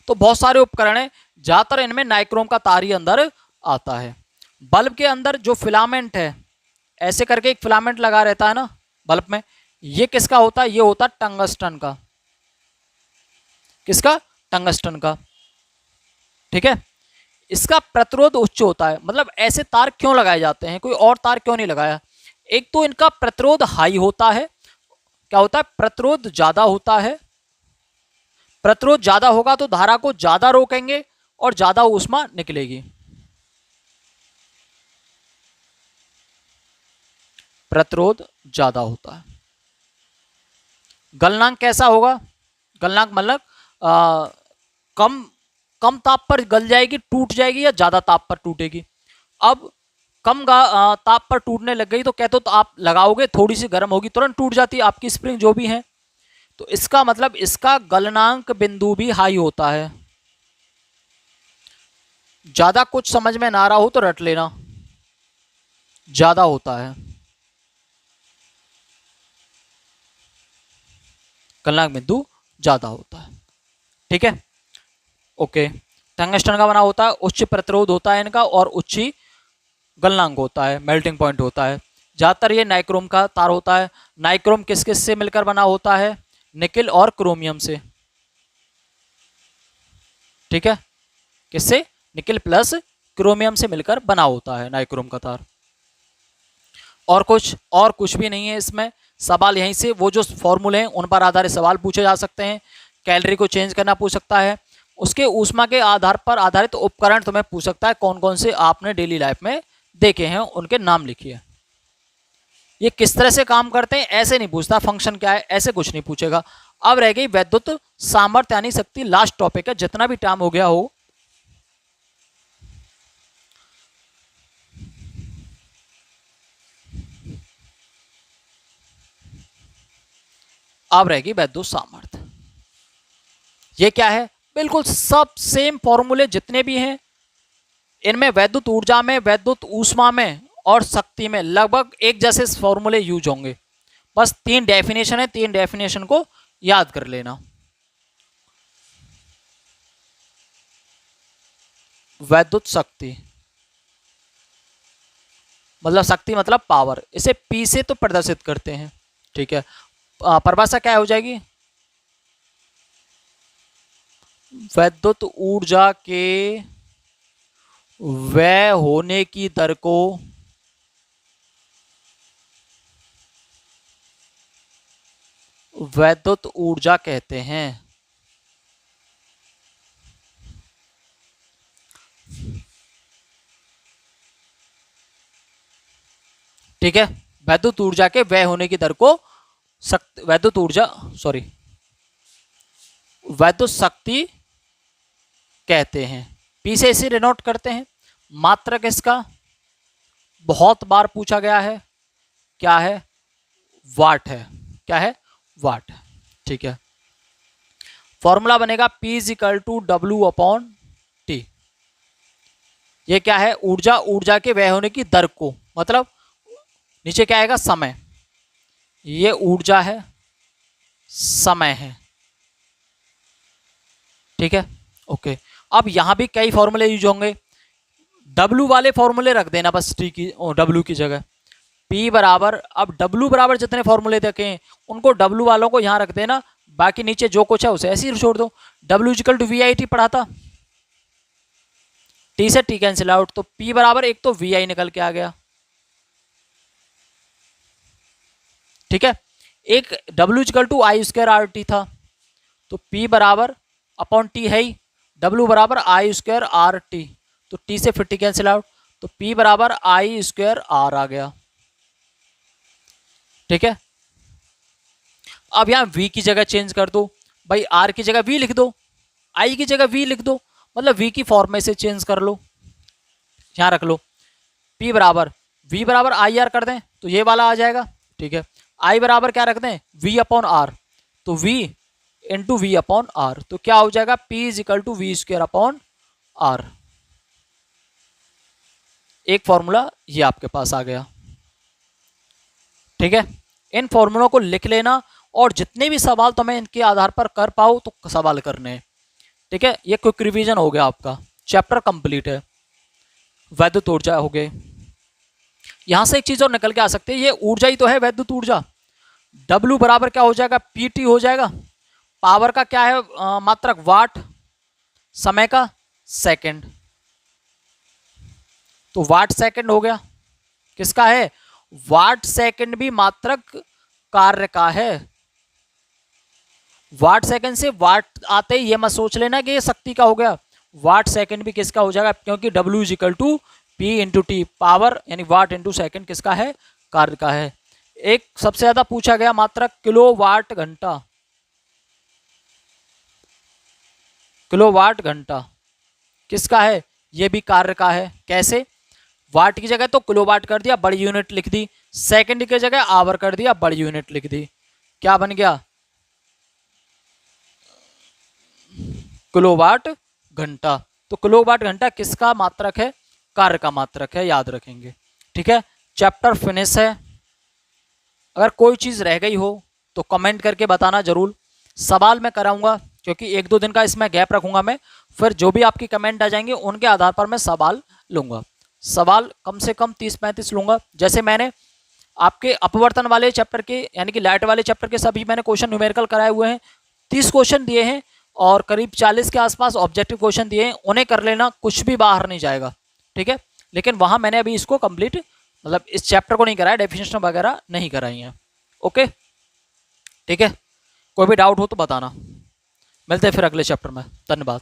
तो बहुत सारे उपकरण हैं, ज्यादातर इनमें नाइक्रोम का तार ही अंदर आता है। बल्ब के अंदर जो फिलामेंट है, ऐसे करके एक फिलामेंट लगा रहता है ना बल्ब में, ये किसका होता है, ये होता है टंगस्टन का। किसका, टंगस्टन का, ठीक है। इसका प्रतिरोध उच्च होता है, मतलब ऐसे तार क्यों लगाए जाते हैं, कोई और तार क्यों नहीं लगाया। एक तो इनका प्रतिरोध हाई होता है, क्या होता है, प्रतिरोध ज्यादा होता है। प्रतिरोध ज्यादा होगा तो धारा को ज्यादा रोकेंगे और ज्यादा ऊष्मा निकलेगी। प्रतिरोध ज्यादा होता है। गलनांक कैसा होगा, गलनांक मतलब कम ताप पर गल जाएगी, टूट जाएगी, या ज्यादा ताप पर टूटेगी। अब कम ताप पर टूटने लग गई तो कहते हो, तो आप लगाओगे, थोड़ी सी गर्म होगी, तुरंत टूट जाती है आपकी स्प्रिंग जो भी है। तो इसका मतलब इसका गलनांक बिंदु भी हाई होता है। ज्यादा कुछ समझ में ना आ रहा हो तो रट लेना, ज्यादा होता है, गलनांक बिंदु ज्यादा होता है। ठीक है, ओके। टंगस्टन का बना होता है, उच्च प्रतिरोध होता है इनका और उच्च गलनांक होता है, मेल्टिंग पॉइंट होता है। ज्यादातर ये नाइक्रोम का तार होता है। नाइक्रोम किस किस से मिलकर बना होता है? निकिल और क्रोमियम से। ठीक है, किससे? निकिल प्लस क्रोमियम से मिलकर बना होता है नाइक्रोम का तार। और कुछ भी नहीं है इसमें। सवाल यहीं से वो जो फॉर्मूले हैं उन पर आधारित सवाल पूछे जा सकते हैं। कैलोरी को चेंज करना पूछ सकता है। उसके ऊष्मा के आधार पर आधारित उपकरण तुम्हें पूछ सकता है, कौन कौन से आपने डेली लाइफ में देखे हैं, उनके नाम लिखिए। ये किस तरह से काम करते हैं ऐसे नहीं पूछता, फंक्शन क्या है ऐसे कुछ नहीं पूछेगा। अब रह गई वैद्युत सामर्थ्य यानी शक्ति, लास्ट टॉपिक है। जितना भी टाइम हो गया हो, अब रहेगी वैद्युत सामर्थ्य। ये क्या है? बिल्कुल सब सेम फॉर्मूले जितने भी हैं इनमें वैद्युत ऊर्जा में, वैद्युत ऊष्मा में और शक्ति में लगभग एक जैसे फॉर्मूले यूज होंगे। बस 3 डेफिनेशन है, 3 डेफिनेशन को याद कर लेना। वैद्युत शक्ति मतलब शक्ति मतलब पावर, इसे P से तो प्रदर्शित करते हैं। ठीक है, परिभाषा क्या हो जाएगी? वैद्युत ऊर्जा के व्यय होने की दर को वैद्युत ऊर्जा कहते हैं। ठीक है, वैद्युत ऊर्जा के व्यय होने की दर को वैद्युत शक्ति कहते हैं। पी से इसे डिनोट करते हैं। मात्रक इसका बहुत बार पूछा गया है, क्या है? वाट है। क्या है? वाट। ठीक है, फॉर्मूला बनेगा P = W/T। ये क्या है? ऊर्जा के व्यय होने की दर को, मतलब नीचे क्या आएगा? समय। ये ऊर्जा है, समय है। ठीक है, ओके। अब यहां भी कई फॉर्मूले यूज होंगे। W वाले फॉर्मूले रख देना बस T की W की जगह। P बराबर, अब W बराबर जितने फॉर्मूले देखे उनको W वालों को यहां रख देना, बाकी नीचे जो कुछ है उसे ऐसे ही छोड़ दो। W = VIT पढ़ा था, T से T कैंसिल आउट, तो P बराबर एक तो VI निकल के आ गया। ठीक है, एक W = I² था, तो P बराबर अपॉन T है ही, W बराबर I²RT, तो T से फिर T कैंसिल आउट, तो P बराबर I² आ गया। ठीक है, अब यहां V की जगह चेंज कर दो भाई, R की जगह V लिख दो, I की जगह V लिख दो, मतलब V की फॉर्म में से चेंज कर लो, यहां रख लो। P बराबर V बराबर IR कर दें तो ये वाला आ जाएगा। ठीक है, I बराबर क्या रख दें? V/R, तो V × V/R, तो क्या हो जाएगा? P = V²/R। एक फॉर्मूला ये आपके पास आ गया। ठीक है, इन फॉर्मूलों को लिख लेना और जितने भी सवाल तुम्हें इनके आधार पर कर पाओ तो सवाल करने हैं। ठीक है, ये क्विक रिवीजन हो गया, आपका चैप्टर कंप्लीट है। वैद्युत ऊर्जा हो गए। यहां से एक चीज और निकल के आ सकती है, ये ऊर्जा ही तो है वैद्युत ऊर्जा। W बराबर क्या हो जाएगा? PT हो जाएगा। पावर का क्या है मात्रक? वाट। समय का सेकंड, तो वाट सेकंड हो गया। किसका है? वाट सेकंड भी मात्रक कार्य का है। वाट सेकंड से वाट आते ही ये मत सोच लेना कि ये शक्ति का हो गया। वाट सेकंड भी किसका हो जाएगा? क्योंकि W = P × T, पावर यानी वाट × सेकंड किसका है? कार्य का है। एक सबसे ज्यादा पूछा गया मात्रक किलोवाट घंटा। किलोवाट घंटा किसका है? ये भी कार्य का है। कैसे? वाट की जगह तो किलोवाट कर दिया, बड़ी यूनिट लिख दी। सेकंड की जगह आवर कर दिया, बड़ी यूनिट लिख दी। क्या बन गया? किलोवाट घंटा। तो किलोवाट घंटा किसका मात्रक है? कार्य का मात्रक है, याद रखेंगे। ठीक है, चैप्टर फिनिश है। अगर कोई चीज़ रह गई हो तो कमेंट करके बताना ज़रूर। सवाल मैं कराऊंगा, क्योंकि 1-2 दिन का इसमें गैप रखूंगा मैं, फिर जो भी आपकी कमेंट आ जाएंगे उनके आधार पर मैं सवाल लूंगा। सवाल कम से कम 30-35 लूंगा। जैसे मैंने आपके अपवर्तन वाले चैप्टर के यानी कि लाइट वाले चैप्टर के सभी मैंने क्वेश्चन न्यूमेरिकल कराए हुए हैं, 30 क्वेश्चन दिए हैं और करीब 40 के आसपास ऑब्जेक्टिव क्वेश्चन दिए हैं, उन्हें कर लेना, कुछ भी बाहर नहीं जाएगा, ठीक है। लेकिन वहाँ मैंने अभी इसको कंप्लीट मतलब इस चैप्टर को नहीं कराया, डेफिनेशन वगैरह नहीं कराई हैं। ओके, ठीक है। कोई भी डाउट हो तो बताना। मिलते हैं फिर अगले चैप्टर में। धन्यवाद।